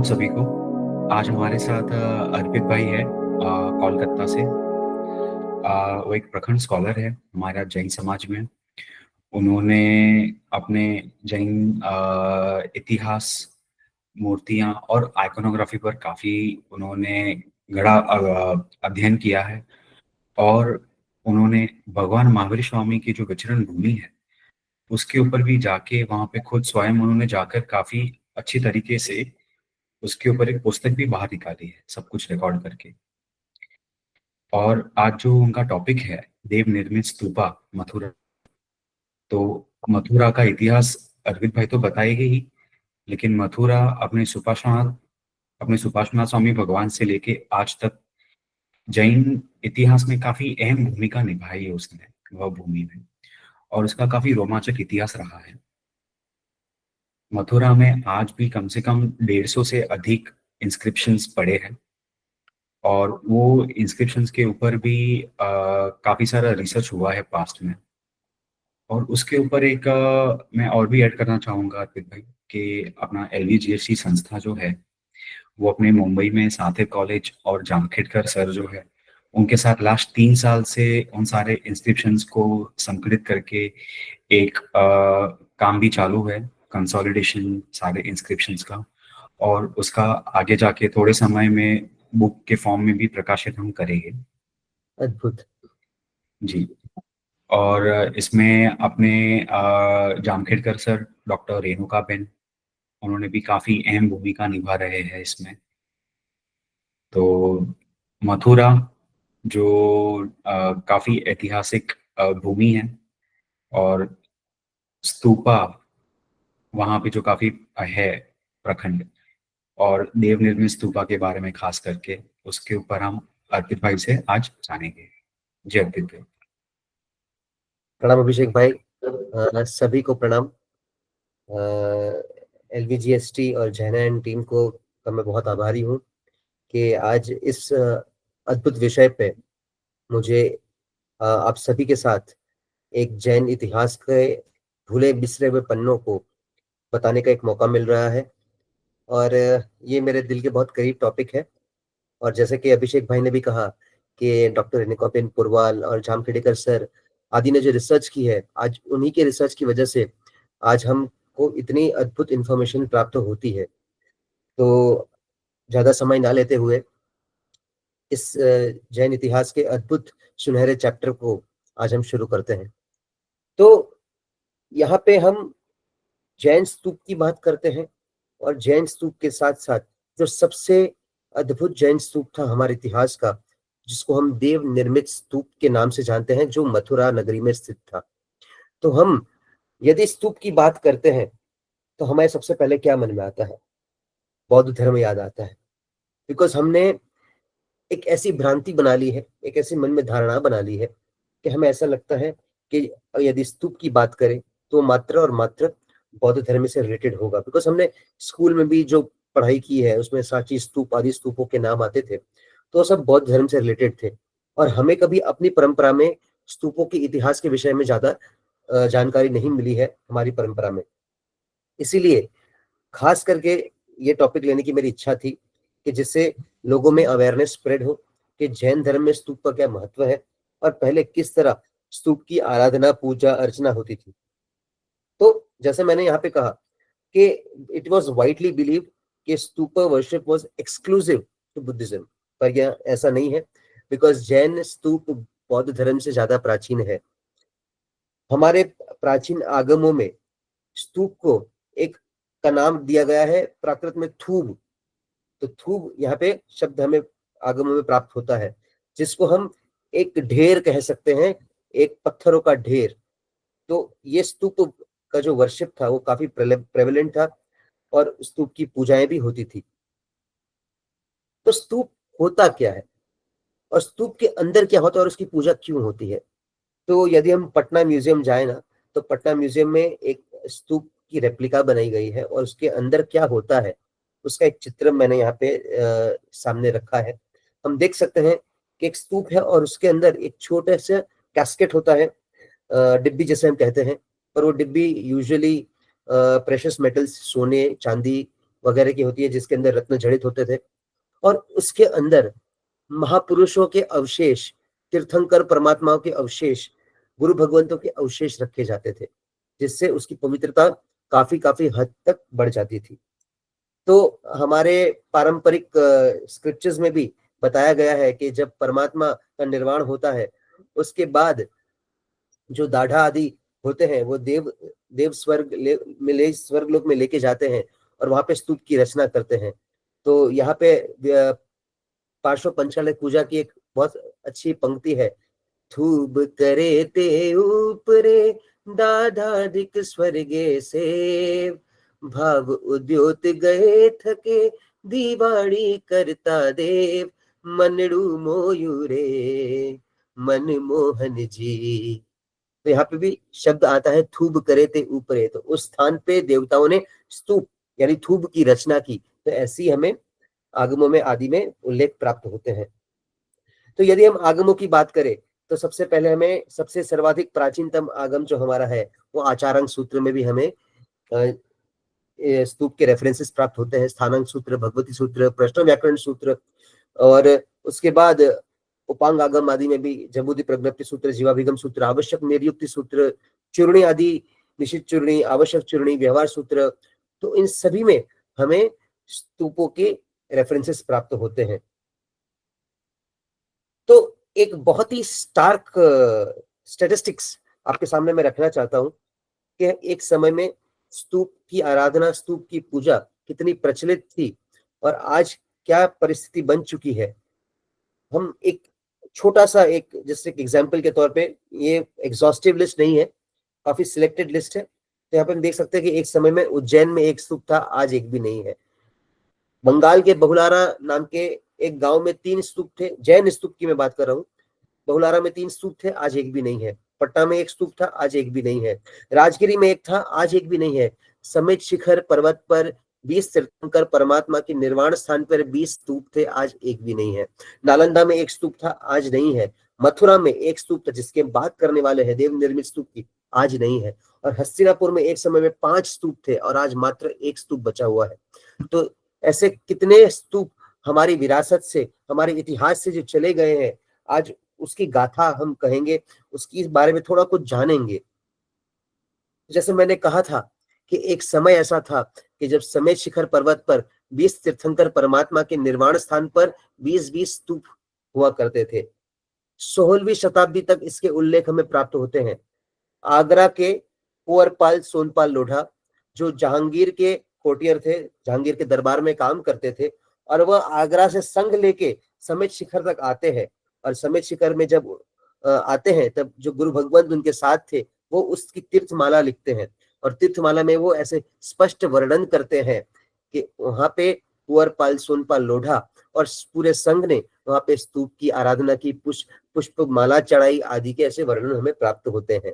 आप सभी को। आज हमारे साथ अर्पित भाई है कोलकाता से। वो एक प्रखंड स्कॉलर है हमारा जैन समाज में। उन्होंने अपने जैन इतिहास, मूर्तियां और आइकोनोग्राफी पर काफी उन्होंने गहरा अध्ययन किया है। और उन्होंने भगवान महावीर स्वामी की जो विचरण भूमि है उसके ऊपर भी जाके वहां पे खुद स्वयं उन्होंने जाकर काफी अच्छी तरीके से उसके ऊपर एक पुस्तक भी बाहर निकाली है, सब कुछ रिकॉर्ड करके। और आज जो उनका टॉपिक है, देव निर्मित स्तूपा मथुरा। तो मथुरा का इतिहास अरविंद भाई तो बताएंगे ही, लेकिन मथुरा अपने सुपार्श्वनाथ स्वामी भगवान से लेके आज तक जैन इतिहास में काफी अहम भूमिका निभाई है उसने, वह भूमि में। और उसका काफी रोमांचक इतिहास रहा है। मथुरा में आज भी कम से कम 150 से अधिक इंस्क्रिप्शंस पड़े हैं। और वो इंस्क्रिप्शंस के ऊपर भी काफी सारा रिसर्च हुआ है पास्ट में। और उसके ऊपर एक मैं और भी ऐड करना चाहूंगा अर्पित भाई कि अपना LVGST संस्था जो है वो अपने मुंबई में साथे कॉलेज और जामखेडकर सर जो है उनके साथ लास्ट 3 साल से उन सारे इंस्क्रिप्शंस को संकलित करके एक काम भी चालू है, कंसोलिडेशन सारे इंस्क्रिप्शंस का। और उसका आगे जाके थोड़े समय में बुक के फॉर्म में भी प्रकाशित हम करेंगे। अद्भुत जी। और इसमें अपने जामखेडकर सर, डॉक्टर रेणुका बेन, उन्होंने भी काफी अहम भूमिका निभा रहे हैं इसमें। तो मथुरा जो काफी ऐतिहासिक भूमि है, और स्तूपा वहां पे जो काफी है प्रखंड, और देव निर्मित स्तूपा के बारे में खास करके उसके ऊपर हम अर्पित भाई से आज जानेंगे। जी अर्पित भाई। प्रणाम अभिषेक भाई। सभी को प्रणाम। LVGST और जैन टीम को का मैं बहुत आभारी हूँ कि आज इस अद्भुत विषय पे मुझे आप सभी के साथ एक जैन इतिहास के भूले बिसरे हुए पन्नों को बताने का एक मौका मिल रहा है। और ये मेरे दिल के बहुत करीब टॉपिक है। और जैसे कि अभिषेक भाई ने भी कहा कि डॉक्टर रेणुका बेन पुरवाल और जामखेड़कर सर आदि ने जो रिसर्च की है, आज उन्हीं के रिसर्च की वजह से आज हमको इतनी अद्भुत इंफॉर्मेशन प्राप्त होती है। तो ज्यादा समय ना लेते हुए इस जैन इतिहास के अद्भुत सुनहरे चैप्टर को आज हम शुरू करते हैं। तो यहाँ पे हम जैन स्तूप की बात करते हैं, और जैन स्तूप के साथ साथ जो सबसे अद्भुत जैन स्तूप था हमारे इतिहास का, जिसको हम देव निर्मित स्तूप के नाम से जानते हैं, जो मथुरा नगरी में स्थित था। तो हम यदि स्तूप की बात करते हैं तो हमें सबसे पहले क्या मन में आता है? बौद्ध धर्म याद आता है। बिकॉज हमने एक ऐसी भ्रांति बना ली है, एक ऐसी मन में धारणा बना ली है कि हमें ऐसा लगता है कि यदि स्तूप की बात करें तो मात्र और मात्र बौद्ध धर्म से रिलेटेड होगा। बिकॉज हमने स्कूल में भी जो पढ़ाई की है उसमें सांची स्तूप आदि स्तूपों के नाम आते थे, तो वो सब बौद्ध धर्म से रिलेटेड थे। और हमें कभी अपनी परंपरा में स्तूपों के इतिहास के विषय में ज्यादा जानकारी नहीं मिली है हमारी परंपरा में। इसीलिए खास करके ये टॉपिक लेने की मेरी इच्छा थी कि जिससे लोगों में अवेयरनेस स्प्रेड हो कि जैन धर्म में स्तूप का क्या महत्व है और पहले किस तरह स्तूप की आराधना पूजा अर्चना होती थी। तो जैसे मैंने यहाँ पे कहा कि इट वाज वाइडली बिलीव कि stupa worship was exclusive to Buddhism, पर यह ऐसा नहीं है। बिकॉज जैन स्तूप बौद्ध धर्म से ज्यादा प्राचीन है। हमारे प्राचीन आगमों में स्तूप को एक का नाम दिया गया है प्राकृत में थूब। तो थूब यहाँ पे शब्द हमें आगमों में प्राप्त होता है, जिसको हम एक ढेर कह सकते हैं, एक पत्थरों का ढेर। तो ये स्तूप का जो वर्शिप था वो काफी प्रेवलेंट था, और स्तूप की पूजाएं भी होती थी। तो स्तूप होता क्या है और स्तूप के अंदर क्या होता है और उसकी पूजा क्यों होती है? तो यदि हम पटना म्यूजियम जाए ना, तो पटना म्यूजियम में एक स्तूप की रेप्लिका बनाई गई है, और उसके अंदर क्या होता है उसका एक चित्र मैंने यहाँ पे सामने रखा है। हम देख सकते हैं कि एक स्तूप है और उसके अंदर एक छोटे से कैस्केट होता है, डिब्बी जैसे हम कहते हैं। पर वो डिब्बी यूजुअली प्रेशियस मेटल्स, सोने चांदी वगैरह की होती है, जिसके अंदर रत्न जड़ित होते थे, और उसके अंदर महापुरुषों के अवशेष, तीर्थंकर परमात्माओं के अवशेष, गुरु भगवंतों के अवशेष रखे जाते थे, जिससे उसकी पवित्रता काफी काफी हद तक बढ़ जाती थी। तो हमारे पारंपरिक स्क्रिप्चर्स में भी बताया गया है कि जब परमात्मा का निर्वाण होता है, उसके बाद जो दाढ़ा आदि होते हैं वो देव स्वर्ग लोक में लेके जाते हैं और वहां पे स्तूप की रचना करते हैं। तो यहाँ पे पार्श्व पंचालय पूजा की एक बहुत अच्छी पंक्ति है। थूब करे ते ऊपरे दाधादिक स्वर्गे से, भाव उद्योत गए थके दीवाड़ी करता देव, मनड़ू मोयूरे मन मोहन जी। तो यहाँ पे भी शब्द आता है थूब करे ते ऊपरे, तो उस स्थान पे देवताओं ने स्तूप यानी थूब की रचना की। तो ऐसी हमें आगमों में आदि में उल्लेख प्राप्त होते हैं। तो यदि हम आगमों की बात करें तो सबसे पहले हमें सबसे सर्वाधिक प्राचीनतम आगम जो हमारा है वो आचारांग सूत्र में भी हमें स्तूप के रेफरेंसेस प्राप्त होते हैं। स्थानांग सूत्र, भगवती सूत्र, प्रश्न व्याकरण सूत्र, और उसके बाद उपांग आगम आदि में भी जबूदी प्रज्ञप्ति सूत्र, जीवाभिगम सूत्र, आवश्यक निर्युक्ति सूत्र, चूर्णी आदि, निश्चित चूर्णी, आवश्यक चूर्णी, व्यवहार सूत्र, तो इन सभी में हमें स्तूपों के रेफरेंसेस प्राप्त होते हैं। तो एक बहुत ही स्टार्क स्टैटिस्टिक्स आपके सामने मैं रखना चाहता हूं कि एक समय में स्तूप की आराधना, स्तूप की पूजा कितनी प्रचलित थी और आज क्या परिस्थिति बन चुकी है। हम एक छोटा सा एक जैसे एग्जाम्पल के तौर पे, ये एग्जॉस्टिव लिस्ट नहीं है, काफी सिलेक्टेड लिस्ट है। तो यहाँ पे हम देख सकते हैं कि एक समय में उज्जैन में एक स्तूप था, आज एक भी नहीं है। बंगाल के बहुलारा नाम के एक गांव में 3 स्तूप थे, जैन स्तूप की मैं बात कर रहा हूँ। बहुलारा में 3 स्तूप थे, आज एक भी नहीं है। पटना में एक स्तूप था, आज एक भी नहीं है। राजगिरी में एक था, आज एक भी नहीं है। समेत शिखर पर्वत पर 20 तीर्थंकर परमात्मा के निर्वाण स्थान पर 20 स्तूप थे, आज एक भी नहीं है। नालंदा में एक स्तूप था, आज नहीं है। मथुरा में एक स्तूप था, जिसके बात करने वाले हैं देव निर्मित स्तूप की, आज नहीं है। और हस्तिनापुर में एक समय में 5 स्तूप थे और आज मात्र एक स्तूप बचा हुआ है। तो ऐसे कितने स्तूप हमारी विरासत से, हमारे इतिहास से जो चले गए हैं, आज उसकी गाथा हम कहेंगे, उसकी बारे में थोड़ा कुछ जानेंगे। जैसे मैंने कहा था कि एक समय ऐसा था कि जब समेत शिखर पर्वत पर 20 तीर्थंकर परमात्मा के निर्वाण स्थान पर 20-20 स्तूप हुआ करते थे। 16वीं शताब्दी तक इसके उल्लेख हमें प्राप्त होते हैं। आगरा के कुंवरपाल सोनपाल लोढ़ा, जो जहांगीर के कोटियर थे, जहांगीर के दरबार में काम करते थे, और वह आगरा से संघ लेके समेत शिखर तक आते हैं। और समेत शिखर में जब आते हैं तब जो गुरु भगवंत उनके साथ थे वो उसकी तीर्थमाला लिखते हैं, और तीर्थमाला में वो ऐसे स्पष्ट वर्णन करते हैं कि वहां पे कुंवरपाल सोनपाल लोढ़ा और पूरे संघ ने वहां पे स्तूप की आराधना की, पुष्प माला चढ़ाई आदि के ऐसे वर्णन हमें प्राप्त होते हैं।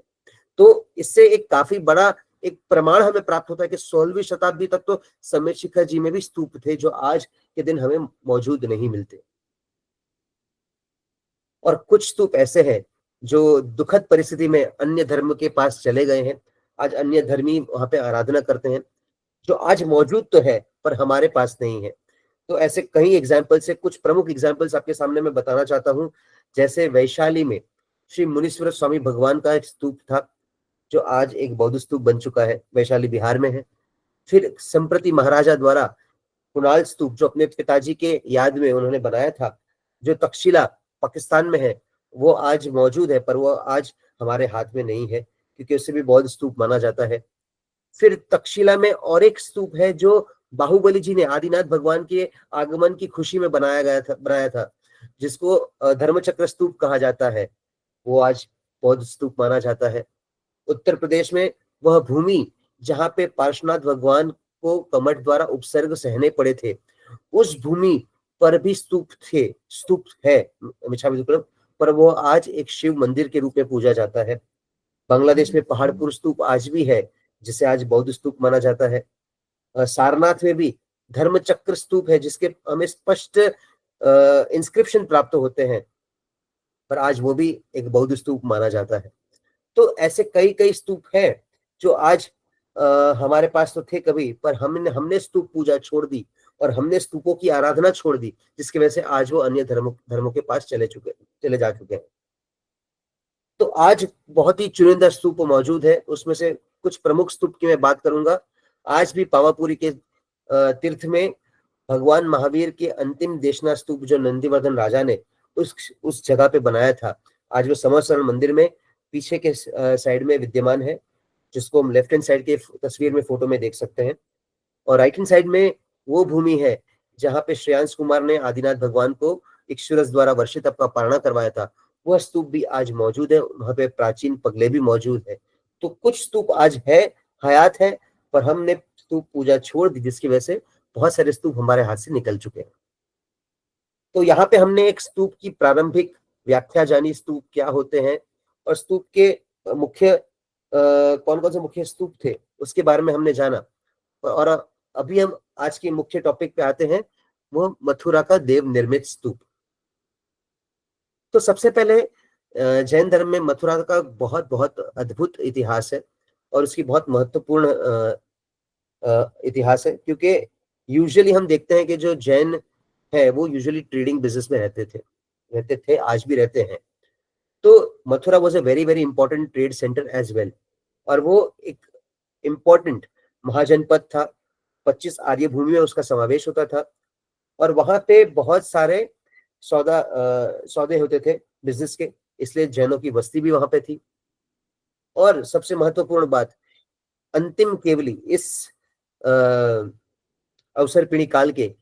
तो इससे एक काफी बड़ा एक प्रमाण हमें प्राप्त होता है कि 16वीं शताब्दी तक तो समेत शिखर जी में भी स्तूप थे, जो आज के दिन हमें मौजूद नहीं मिलते। और कुछ स्तूप ऐसे हैं जो दुखद परिस्थिति में अन्य धर्म के पास चले गए हैं। आज अन्य धर्मी वहां पे आराधना करते हैं, जो आज मौजूद तो है पर हमारे पास नहीं है। तो ऐसे कई एग्जाम्पल्स है, कुछ प्रमुख एग्जाम्पल्स आपके सामने मैं बताना चाहता हूँ। जैसे वैशाली में श्री मुनीश्वर स्वामी भगवान का एक स्तूप था, जो आज एक बौद्ध स्तूप बन चुका है, वैशाली बिहार में है। फिर संप्रति महाराजा द्वारा कुणाल स्तूप, जो अपने पिताजी के याद में उन्होंने बनाया था, जो तक्षशिला पाकिस्तान में है, वो आज मौजूद है, पर वो आज हमारे हाथ में नहीं है, क्योंकि उसे भी बौद्ध स्तूप माना जाता है। फिर तक्षशिला में और एक स्तूप है जो बाहुबली जी ने आदिनाथ भगवान के आगमन की खुशी में बनाया था, जिसको धर्मचक्र स्तूप कहा जाता है, वो आज बौद्ध स्तूप माना जाता है। उत्तर प्रदेश में वह भूमि जहां पे पार्श्वनाथ भगवान को कमठ द्वारा उपसर्ग सहने पड़े थे, उस भूमि पर भी स्तूप है, मिच्छामी दुक्कड़म, पर वो आज एक शिव मंदिर के रूप में पूजा जाता है। बांग्लादेश में पहाड़पुर स्तूप आज भी है, जिसे आज बौद्ध स्तूप माना जाता है। सारनाथ में भी धर्मचक्र स्तूप है, जिसके हमें स्पष्ट इंस्क्रिप्शन प्राप्त होते हैं, पर आज वो भी एक बौद्ध स्तूप माना जाता है। तो ऐसे कई कई स्तूप हैं जो आज हमारे पास तो थे कभी, पर हमने हमने स्तूप पूजा छोड़ दी और हमने स्तूपों की आराधना छोड़ दी, जिसकी वजह से आज वो अन्य धर्मों के पास चले जा चुके हैं। तो आज बहुत ही चुनिंदा स्तूप मौजूद है, उसमें से कुछ प्रमुख स्तूप की मैं बात करूंगा। आज भी पावापुरी के तीर्थ में भगवान महावीर के अंतिम देशना स्तूप जो नंदीवर्धन राजा ने उस जगह पे बनाया था, आज वो समरसरण मंदिर में पीछे के साइड में विद्यमान है, जिसको हम लेफ्ट हैंड साइड के तस्वीर में फोटो में देख सकते हैं। और राइट हैंड साइड में वो भूमि है जहाँ पे श्रेयांश कुमार ने आदिनाथ भगवान को इक्षुरस द्वारा वर्षित अपना पारणा करवाया था, वह स्तूप भी आज मौजूद है। वहां पे प्राचीन पगले भी मौजूद है। तो कुछ स्तूप आज है, हयात है, पर हमने स्तूप पूजा छोड़ दी, जिसकी वजह से बहुत सारे स्तूप हमारे हाथ से निकल चुके हैं। तो यहाँ पे हमने एक स्तूप की प्रारंभिक व्याख्या जानी, स्तूप क्या होते हैं, और स्तूप के मुख्य कौन कौन से मुख्य स्तूप थे उसके बारे में हमने जाना। और अभी हम आज के मुख्य टॉपिक पे आते हैं, वो मथुरा का देव निर्मित स्तूप। तो सबसे पहले जैन धर्म में मथुरा का बहुत बहुत अद्भुत इतिहास है और उसकी बहुत महत्वपूर्ण इतिहास है, क्योंकि यूजुअली हम देखते हैं कि जो जैन है वो यूजुअली ट्रेडिंग बिजनेस में रहते थे, आज भी रहते हैं। तो Mathura was a very very important trade centre as well, और वो एक इम्पोर्टेंट महाजनपद था। 25 आर्य भूमि में उसका समावेश होता था और वहां पे बहुत सारे सौदे होते थे बिजनेस के, इसलिए जैनों की बस्ती भी वहां पे थी। और सबसे महत्वपूर्ण बात, अंतिम केवली इस अवसर पीढ़ी काल के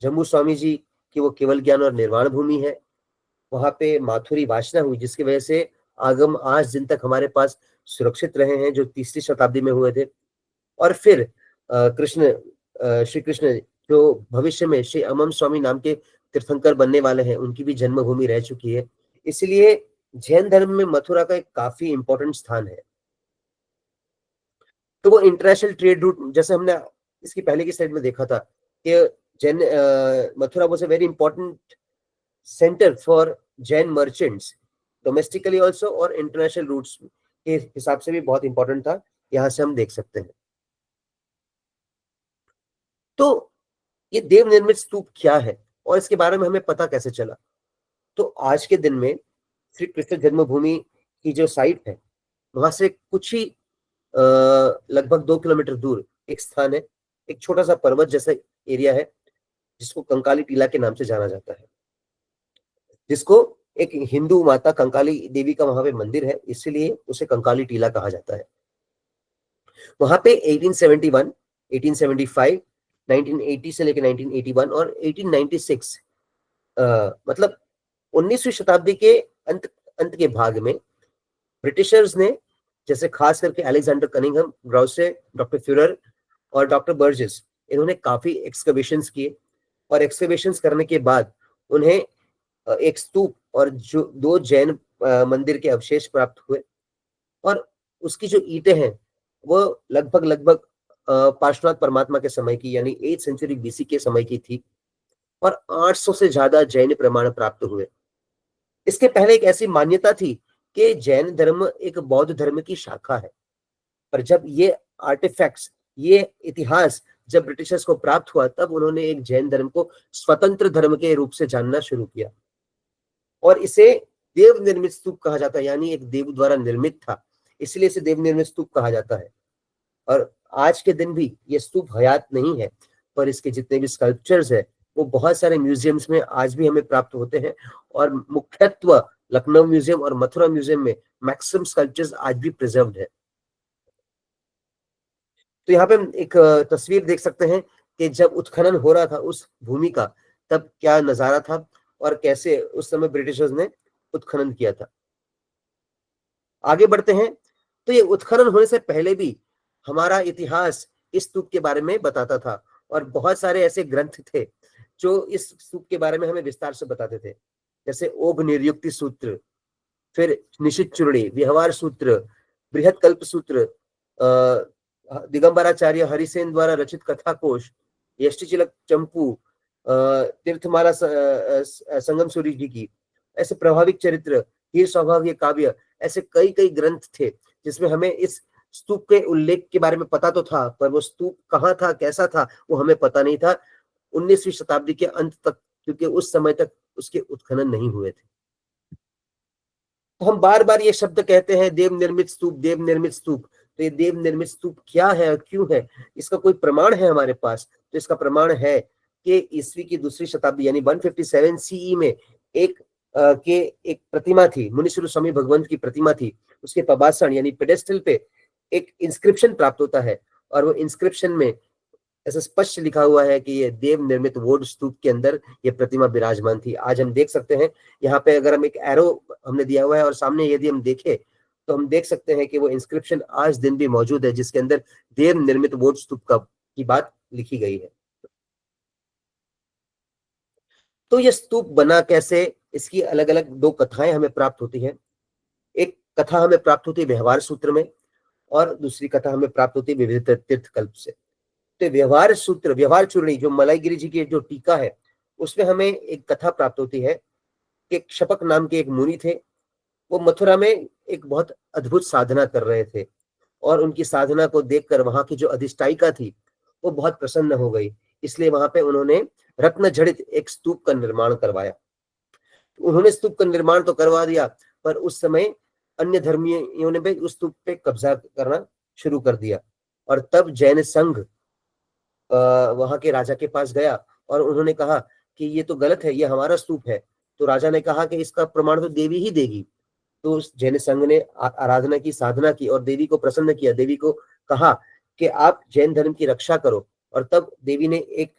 जम्बू स्वामी जी की वो केवल ज्ञान और निर्वाण भूमि है। वहां पे माथुरी वासना हुई, जिसकी वजह से आगम आज दिन तक हमारे पास सुरक्षित रहे हैं, जो 3री शताब्दी में हुए थे। और फिर श्री कृष्ण जो भविष्य में श्री अमम स्वामी नाम के तीर्थंकर बनने वाले हैं, उनकी भी जन्मभूमि रह चुकी है। इसलिए जैन धर्म में मथुरा का एक काफी इंपॉर्टेंट स्थान है। तो वो इंटरनेशनल ट्रेड रूट, जैसे हमने इसकी पहले की स्लाइड में देखा था कि Jain Mathura was a very important centre for Jain merchants domestically also, और इंटरनेशनल रूट्स के हिसाब से भी बहुत इंपॉर्टेंट था, यहां से हम देख सकते हैं। तो ये देव निर्मित स्तूप क्या है और इसके बारे में हमें पता कैसे चला? तो आज के दिन में श्री कृष्ण जन्मभूमि की जो साइट है, वहां से कुछ ही लगभग 2 किलोमीटर दूर एक स्थान है, एक छोटा सा पर्वत जैसा एरिया है, जिसको कंकाली टीला के नाम से जाना जाता है, जिसको एक हिंदू माता कंकाली देवी का वहां पे मंदिर है, इसलिए उसे कंकाली टीला कहा जाता है। वहां पे 1871, 1875, 1980 से लेकर 1981 और 1896 मतलब 19वीं शताब्दी के अंत अंत के भाग में ब्रिटिशर्स ने, जैसे खास करके अलेक्जेंडर कनिंघम, ग्राउसे, डॉक्टर फ्यूरर और डॉक्टर बर्जेस, इन्होंने काफी एक्सकवेशंस किए और एक्सकवेशंस करने के बाद उन्हें एक स्तूप और जो 2 जैन मंदिर के अवशेष प्राप्त हुए। और उसकी जो ईंटें हैं वो लगभग लगभग पार्श्वनाथ परमात्मा के समय की, यानी 8th सेंचुरी बीसी के समय की थी, और 800 से ज्यादा जैन प्रमाण प्राप्त हुए। इसके पहले एक ऐसी मान्यता थी कि जैन धर्म एक बौद्ध धर्म की शाखा है, पर जब ये आर्टिफैक्ट्स, ये इतिहास जब ब्रिटिशर्स को प्राप्त हुआ, तब उन्होंने एक जैन धर्म को स्वतंत्र धर्म के रूप से जानना शुरू किया और इसे देव निर्मित स्तूप कहा जाता है, यानी एक देव द्वारा निर्मित था, इसलिए इसे देव निर्मित स्तूप कहा जाता है। और आज के दिन भी ये स्तूप हयात नहीं है, पर इसके जितने भी स्कल्पचर्स है वो बहुत सारे म्यूजियम्स में आज भी हमें प्राप्त होते हैं, और मुख्यत्व लखनऊ म्यूजियम और मथुरा म्यूजियम में मैक्सिमम स्कल्पचर्स आज भी प्रिजर्व्ड है। तो यहाँ पे हम एक तस्वीर देख सकते हैं कि जब उत्खनन हो रहा था उस भूमि का, तब क्या नजारा था और कैसे उस समय ब्रिटिशर्स ने उत्खनन किया था। आगे बढ़ते हैं। तो ये उत्खनन होने से पहले भी हमारा इतिहास इस स्तूप के बारे में बताता था, और बहुत सारे ऐसे ग्रंथ थे जो इस स्तूप के बारे में हमें विस्तार से बताते थे, जैसे ओघ निर्युक्ति सूत्र, फिर निशित चूर्णी, व्यवहार सूत्र, बृहत कल्प सूत्र, दिगंबराचार्य हरिसेन द्वारा रचित कथा कोश, यष्टिचिलक चंपू, तीर्थमाला संगम सूरी जी की, ऐसे प्रभाविक चरित्र, हीर स्वभाव काव्य, ऐसे कई कई ग्रंथ थे जिसमें हमें इस स्तूप के उल्लेख के बारे में पता तो था, पर वो स्तूप कहाँ था, कैसा था, वो हमें पता नहीं था 19वीं शताब्दी के अंत तक, क्योंकि उस समय तक उसके उत्खनन नहीं हुए थे। तो हम बार-बार ये शब्द कहते हैं देव निर्मित स्तूप, देव निर्मित स्तूप। तो ये देव निर्मित स्तूप क्या है और क्यों है? इसका कोई प्रमाण है हमारे पास? तो इसका प्रमाण है कि ईस्वी की दूसरी शताब्दी यानी 157 सीई में एक प्रतिमा थी, मुनीश्वर स्वामी भगवंत की प्रतिमा थी। उसके पबासन यानी पेडेस्टल पे एक इंस्क्रिप्शन प्राप्त होता है और वो इंस्क्रिप्शन में ऐसा स्पष्ट लिखा हुआ है कि ये देव निर्मित वोड स्तूप के अंदर ये प्रतिमा विराजमान थी। आज हम देख सकते हैं यहाँ पे अगर हम एक एरो हमने दिया हुआ है और सामने यदि हम देखें तो हम देख सकते हैं कि वो इंस्क्रिप्शन आज दिन भी मौजूद है जिसके अंदर देव निर्मित वोड स्तूप का की बात लिखी गई है। तो ये स्तूप बना कैसे, इसकी अलग अलग दो कथाएं हमें प्राप्त होती है। एक कथा हमें प्राप्त होती है व्यवहार सूत्र में और दूसरी कथा हमें प्राप्त होती है विविध तीर्थ कल्प से। तो व्यवहार सूत्र, व्यवहार चूर्णी जो मलाईगिरी जी की जो टीका है उसमें हमें एक कथा प्राप्त होती है कि क्षपक नाम के एक मुनि थे। वो मथुरा में एक बहुत अद्भुत साधना कर रहे थे और उनकी साधना को देखकर वहां की जो अधिष्ठायिका थी वो बहुत प्रसन्न हो गई। इसलिए वहां पे उन्होंने रत्न जड़ित एक स्तूप का निर्माण करवाया। उन्होंने स्तूप का निर्माण तो करवा दिया, पर उस समय अन्य धर्मियों ने भी उस स्तूप पे कब्जा करना शुरू कर दिया और तब जैन संघ वहां के राजा के पास गया और उन्होंने कहा कि ये तो गलत है, ये हमारा स्तूप है। तो राजा ने कहा कि इसका प्रमाण तो देवी ही देगी। तो उस जैन संघ ने आराधना की, साधना की और देवी को प्रसन्न किया। देवी को कहा कि आप जैन धर्म की रक्षा करो और तब देवी ने एक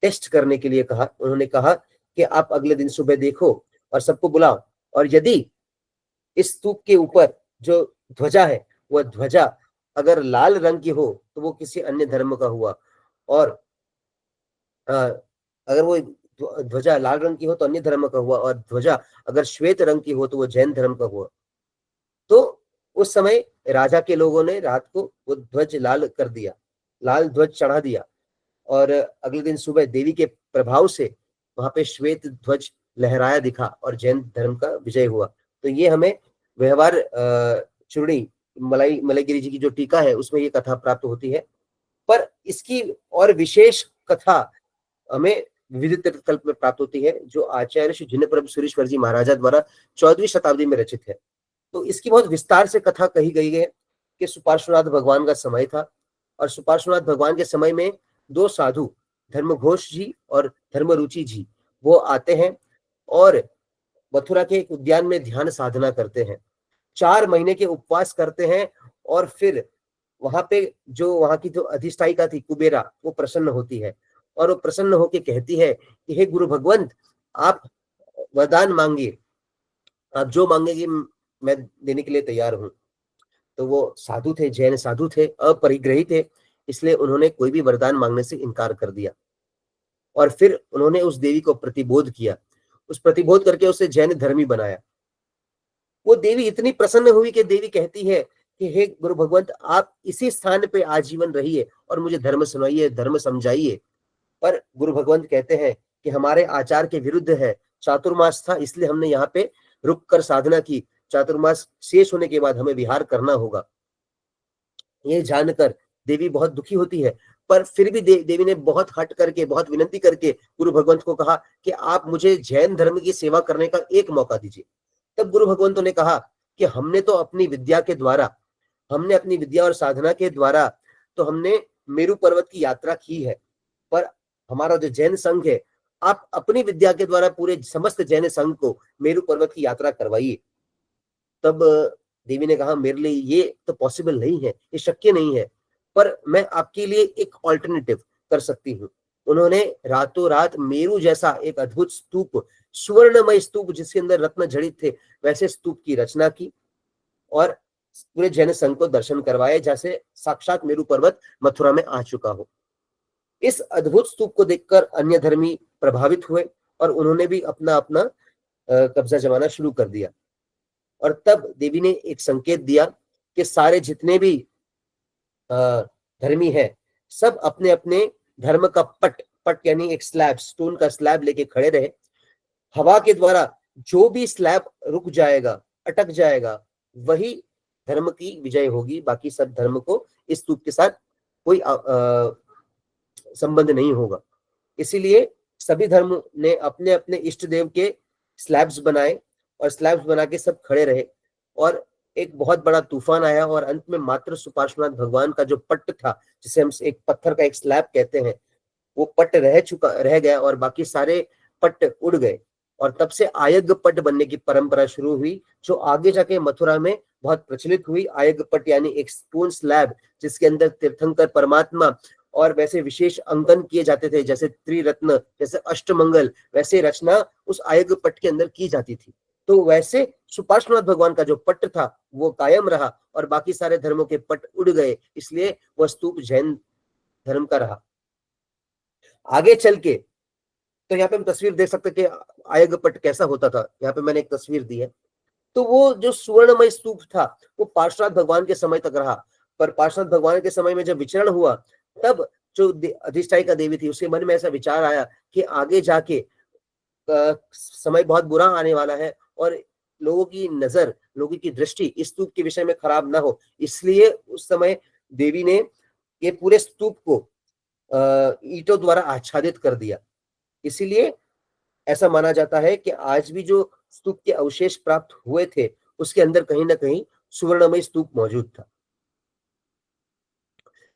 टेस्ट करने के लिए कहा। उन्होंने कहा कि आप अगले दिन सुबह देखो और सबको बुलाओ और यदि इस स्तूप के ऊपर जो ध्वजा है वह ध्वजा अगर लाल रंग की हो तो वो किसी अन्य धर्म का हुआ और अ, अगर वो ध्वजा लाल रंग की हो तो अन्य धर्म का हुआ और ध्वजा अगर श्वेत रंग की हो तो वो जैन धर्म का हुआ। तो उस समय राजा के लोगों ने रात को वो ध्वज लाल कर दिया, लाल ध्वज चढ़ा दिया और अगले दिन सुबह देवी के प्रभाव से वहां पे श्वेत ध्वज लहराया दिखा और जैन धर्म का विजय हुआ। तो ये हमें व्यवहार चूड़ी मलाईगिरी जी की जो टीका है उसमें ये कथा प्राप्त होती है। पर इसकी और विशेष कथा हमें विविध तीर्थकल्प में प्राप्त होती है जो आचार्य श्री जिन प्रभु सुरेश्वर जी महाराजा द्वारा 14वीं शताब्दी में रचित है। तो इसकी बहुत विस्तार से कथा कही गई है कि सुपार्श्वनाथ भगवान का समय था और सुपार्श्वनाथ भगवान के समय में दो साधु धर्मघोष जी और धर्मरुचि जी वो आते हैं और मथुरा के एक उद्यान में ध्यान साधना करते हैं, 4 महीने के उपवास करते हैं और फिर वहां पे जो वहां की जो अधिष्ठायिका थी कुबेरा वो प्रसन्न होती है और वो प्रसन्न होकर कहती है कि हे गुरु भगवंत आप वरदान मांगिए, आप जो मांगेगी मैं देने के लिए तैयार हूँ। तो वो साधु थे, जैन साधु थे, अपरिग्रही थे, इसलिए उन्होंने कोई भी वरदान मांगने से इनकार कर दिया और फिर उन्होंने उस देवी को प्रतिबोध किया, उस प्रतिबोध करके उसे जैन धर्मी बनाया। वो देवी इतनी प्रसन्न हुई कि देवी कहती है कि हे गुरु भगवंत आप इसी स्थान पे आजीवन रहिए और मुझे धर्म सुनाइए, धर्म समझाइए। पर गुरु भगवंत कहते हैं कि हमारे आचार के विरुद्ध है, चातुर्मास था इसलिए हमने यहाँ पे रुक कर साधना की, चातुर्मास शेष होने के बाद हमें विहार करना होगा। ये जानकर देवी बहुत दुखी होती है, पर फिर भी देवी ने बहुत हट करके, बहुत विनती करके गुरु भगवंत को कहा कि आप मुझे जैन धर्म की सेवा करने का एक मौका दीजिए। तब गुरु भगवंतों ने कहा कि हमने तो अपनी विद्या के द्वारा, हमने अपनी विद्या और साधना के द्वारा तो हमने मेरू पर्वत की यात्रा की है, पर हमारा जो जैन संघ है आप अपनी विद्या के द्वारा पूरे समस्त जैन संघ को मेरू पर्वत की यात्रा करवाइए। तब देवी ने कहा मेरे लिए ये तो पॉसिबल नहीं है, ये शक्य नहीं है, पर मैं आपके लिए एक ऑल्टरनेटिव कर सकती हूँ। उन्होंने रातों रात मेरू जैसा एक अद्भुत स्तूप, सुवर्णमय स्तूप जिसके अंदर रत्न जड़ित थे, वैसे स्तूप की रचना की और पूरे जैन संघ को दर्शन करवाए जैसे साक्षात मेरू पर्वत मथुरा में आ चुका हो। इस अद्भुत स्तूप को देखकर अन्य धर्मी प्रभावित हुए और उन्होंने भी अपना अपना कब्जा जमाना शुरू कर दिया और तब देवी ने एक संकेत दिया कि सारे जितने भी धर्मी है सब अपने अपने धर्म का पट पट यानी एक स्लैब, स्टोन का स्लैब लेके खड़े रहे। हवा के द्वारा जो भी स्लैब रुक जाएगा, अटक जाएगा, वही धर्म की विजय होगी, बाकी सब धर्म को इस स्तूप के साथ कोई संबंध नहीं होगा। इसीलिए सभी धर्म ने अपने अपने इष्ट देव के स्लैब्स बनाए और स्लैब्स बना के सब खड़े रहे, और एक बहुत बड़ा तूफान आया और अंत में मात्र सुपार्श्वनाथ भगवान का जो पट्ट था, जिसे हम एक पत्थर का एक स्लैब कहते हैं, वो पट्ट रह गया और बाकी सारे पट्ट उड़ गए। और तब से आयग पट्ट बनने की परंपरा शुरू हुई, जो आगे जाके मथुरा में बहुत प्रचलित हुई। आयग पट्ट यानी एक स्टोन स्लैब जिसके अंदर तीर्थंकर परमात्मा और वैसे विशेष अंकन किए जाते थे, जैसे त्रिरत्न, जैसे अष्टमंगल, वैसे रचना उस आयग पट्ट के अंदर की जाती थी। तो वैसे सुपार्श्वनाथ भगवान का जो पट्ट था वो कायम रहा और बाकी सारे धर्मों के पट्ट उड़ गए, इसलिए वह स्तूप जैन धर्म का रहा। आगे चल के तो यहाँ पे हम तस्वीर देख सकते हैं कि आयग पट्ट कैसा होता था। यहाँ पे मैंने एक तस्वीर दी है। तो वो जो सुवर्णमय स्तूप था वो पार्श्वनाथ भगवान के समय तक रहा, पर पार्श्वनाथ भगवान के समय में जब विचरण हुआ, तब जो अधिष्ठायिका देवी थी उसके मन में ऐसा विचार आया कि आगे जाके समय बहुत बुरा आने वाला है और लोगों की नजर, लोगों की दृष्टि इस स्तूप के विषय में खराब ना हो, इसलिए उस समय देवी ने ये पूरे स्तूप को ईंटों द्वारा आच्छादित कर दिया। इसीलिए ऐसा माना जाता है कि आज भी जो स्तूप के अवशेष प्राप्त हुए थे उसके अंदर कहीं ना कहीं सुवर्णमय स्तूप मौजूद था।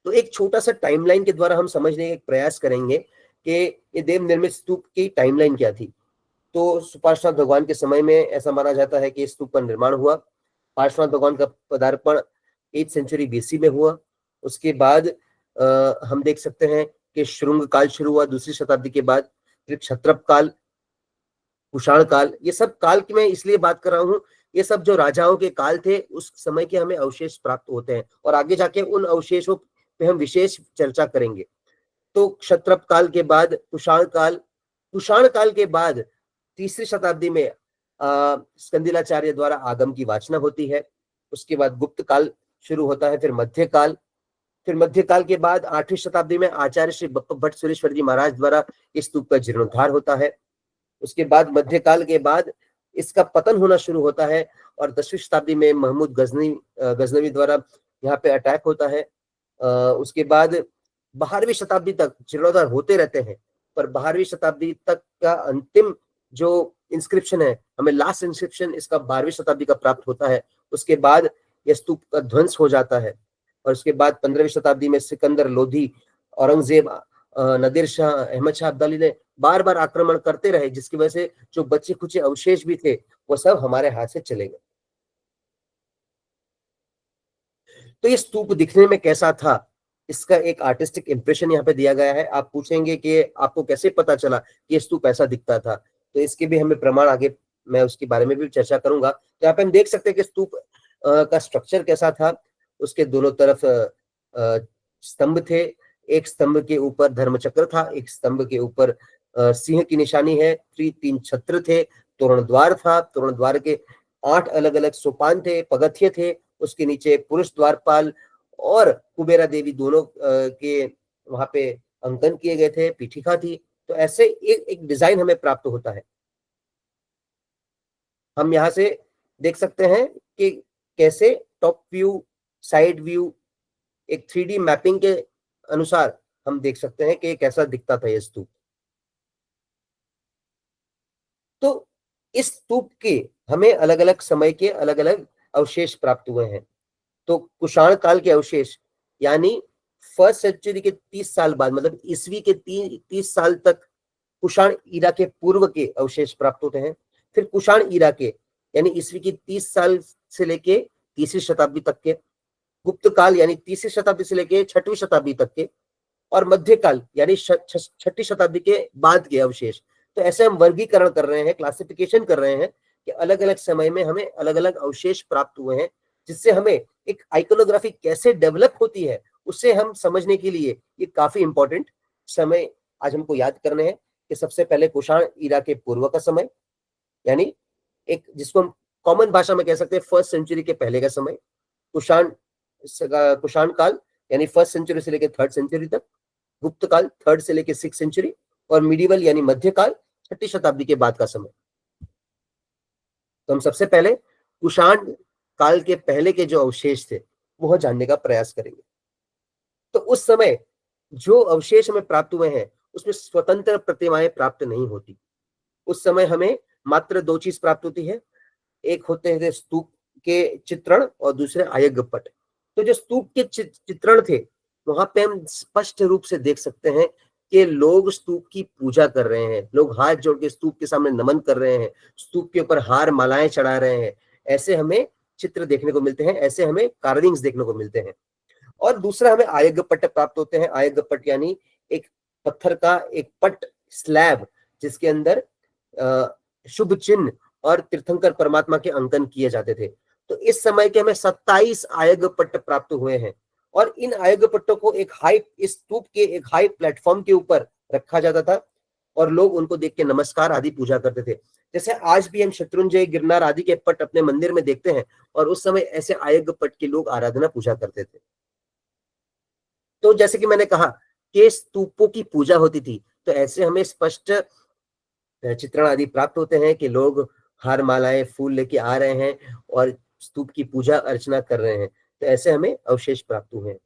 तो एक छोटा सा टाइमलाइन के द्वारा हम समझने का प्रयास करेंगे कि ये देव निर्मित स्तूप की टाइमलाइन क्या थी। तो सुपार्श्वनाथ भगवान के समय में ऐसा माना जाता है कि स्तूप का निर्माण हुआ। पार्श्वनाथ भगवान का पदार्पण 8th सेंचुरी BC में हुआ। उसके बाद हम देख सकते हैं कि शुंग काल शुरू हुआ 2री शताब्दी के बाद, फिर क्षत्रप काल, कुषाण काल। ये सब काल की मैं इसलिए बात कर रहा हूँ, ये सब जो राजाओं के काल थे उस समय के हमें अवशेष प्राप्त होते हैं और आगे जाके उन अवशेषों पे हम विशेष चर्चा करेंगे। तो क्षत्रप काल के बाद कुषाण काल के बाद 3री शताब्दी में स्कंदिलाचार्य द्वारा आगम की वाचना होती है। उसके बाद गुप्त काल शुरू होता है, फिर मध्यकाल के बाद 8वीं शताब्दी में आचार्य श्री बप्पा भट्ट सुरेश्वर जी महाराज द्वारा इस स्तूप का जीर्णोद्धार होता है। उसके बाद मध्यकाल के बाद इसका पतन होना शुरू होता है और 10वीं शताब्दी में महमूद गजनवी द्वारा यहाँ पे अटैक होता है। उसके बाद 12वीं शताब्दी तक जीर्णोद्धार होते रहते हैं, पर 12वीं शताब्दी तक का अंतिम जो इंस्क्रिप्शन है, हमें लास्ट इंस्क्रिप्शन इसका 12वीं शताब्दी का प्राप्त होता है। उसके बाद यह स्तूप का ध्वंस हो जाता है और उसके बाद 15वीं शताब्दी में सिकंदर लोधी, औरंगजेब, नादिर शाह, अहमद शाह अब्दाली ने बार बार आक्रमण करते रहे, जिसकी वजह से जो बचे खुचे अवशेष भी थे वो सब हमारे हाथ से चले गए। तो ये स्तूप दिखने में कैसा था, इसका एक आर्टिस्टिक इंप्रेशन यहाँ पे दिया गया है। आप पूछेंगे कि आपको कैसे पता चला कि ये स्तूप ऐसा दिखता था, तो इसके भी हमें प्रमाण आगे मैं उसके बारे में भी चर्चा करूंगा। तो यहाँ पे हम देख सकते हैं कि स्तूप का स्ट्रक्चर कैसा था। उसके दोनों तरफ स्तंभ थे। एक स्तंभ के ऊपर धर्मचक्र था, एक स्तंभ के ऊपर सिंह की निशानी है, 3 छत्र थे, तोरण द्वार था, तोरण द्वार के 8 अलग अलग सोपान थे, पगथिये थे, उसके नीचे पुरुष द्वारपाल और कुबेरा देवी दोनों के वहां पे अंकन किए गए थे, पीठिका थी। तो ऐसे एक डिजाइन हमें प्राप्त होता है। हम यहाँ से देख सकते हैं कि कैसे टॉप व्यू, साइड व्यू, एक 3D मैपिंग के अनुसार हम देख सकते हैं कि कैसा दिखता था ये स्तूप। तो इस स्तूप के हमें अलग अलग समय के अलग अलग अवशेष प्राप्त हुए हैं। तो कुषाण काल के अवशेष यानी 1st सेंचुरी के 30 साल बाद, मतलब ईसवी के 30 साल तक कुषाण ईरा के पूर्व के अवशेष प्राप्त होते हैं। फिर कुषाण ईरा के यानी ईसवी की 30 साल से लेके 3री शताब्दी तक के, गुप्त काल यानी 3री शताब्दी से लेके 6वीं शताब्दी तक के, और मध्यकाल यानी 6ठी शताब्दी के बाद के अवशेष। तो ऐसे हम वर्गीकरण कर रहे हैं, क्लासिफिकेशन कर रहे हैं कि अलग अलग समय में हमें अलग अलग अवशेष प्राप्त हुए हैं, जिससे हमें एक आइकोनोग्राफी कैसे डेवलप होती है उसे हम समझने के लिए ये काफी इंपॉर्टेंट समय आज हमको याद करने हैं। कि सबसे पहले कुषाण ईरा के पूर्व का समय, यानी एक जिसको हम कॉमन भाषा में कह सकते हैं 1st सेंचुरी के पहले का समय, कुषाण काल यानी 1st सेंचुरी से लेकर 3rd सेंचुरी तक, गुप्त काल 3rd से लेकर 6th सेंचुरी, और मिडिवल यानी मध्यकाल 6ठी शताब्दी के बाद का समय। तो हम सबसे पहले कुषाण काल के पहले के जो अवशेष थे वह जानने का प्रयास करेंगे। तो उस समय जो अवशेष हमें प्राप्त हुए हैं उसमें स्वतंत्र प्रतिमाएं प्राप्त नहीं होती। उस समय हमें मात्र दो चीज प्राप्त होती है, एक होते हैं स्तूप के चित्रण और दूसरे आयग्यपट। तो जो स्तूप के चित्रण थे वहां पे हम स्पष्ट रूप से देख सकते हैं कि लोग स्तूप की पूजा कर रहे हैं, लोग हाथ जोड़ के स्तूप के सामने नमन कर रहे हैं, स्तूप के ऊपर हार मालाएं चढ़ा रहे हैं। ऐसे हमें चित्र देखने को मिलते हैं, ऐसे हमें कार्विंग्स देखने को मिलते हैं। और दूसरा हमें आयग्यपट प्राप्त होते हैं। आयग्यपट यानी एक पत्थर का एक पट स्लैब जिसके अंदर शुभ चिन्ह और तीर्थंकर परमात्मा के अंकन किए जाते थे। तो इस समय के हमें 27 आयग्यपट प्राप्त हुए हैं और इन आयग्यपट्टों को एक हाई, इस स्तूप के एक हाई प्लेटफॉर्म के ऊपर रखा जाता था और लोग उनको देख के नमस्कार आदि पूजा करते थे। जैसे आज भी हम शत्रुंजय, गिरनार आदि के पट अपने मंदिर में देखते हैं और उस समय ऐसे आयग्यपट के लोग आराधना पूजा करते थे। तो जैसे कि मैंने कहा कि स्तूपों की पूजा होती थी, तो ऐसे हमें स्पष्ट चित्रण आदि प्राप्त होते हैं कि लोग हार मालाएं फूल लेके आ रहे हैं और स्तूप की पूजा अर्चना कर रहे हैं। तो ऐसे हमें अवशेष प्राप्त हुए हैं।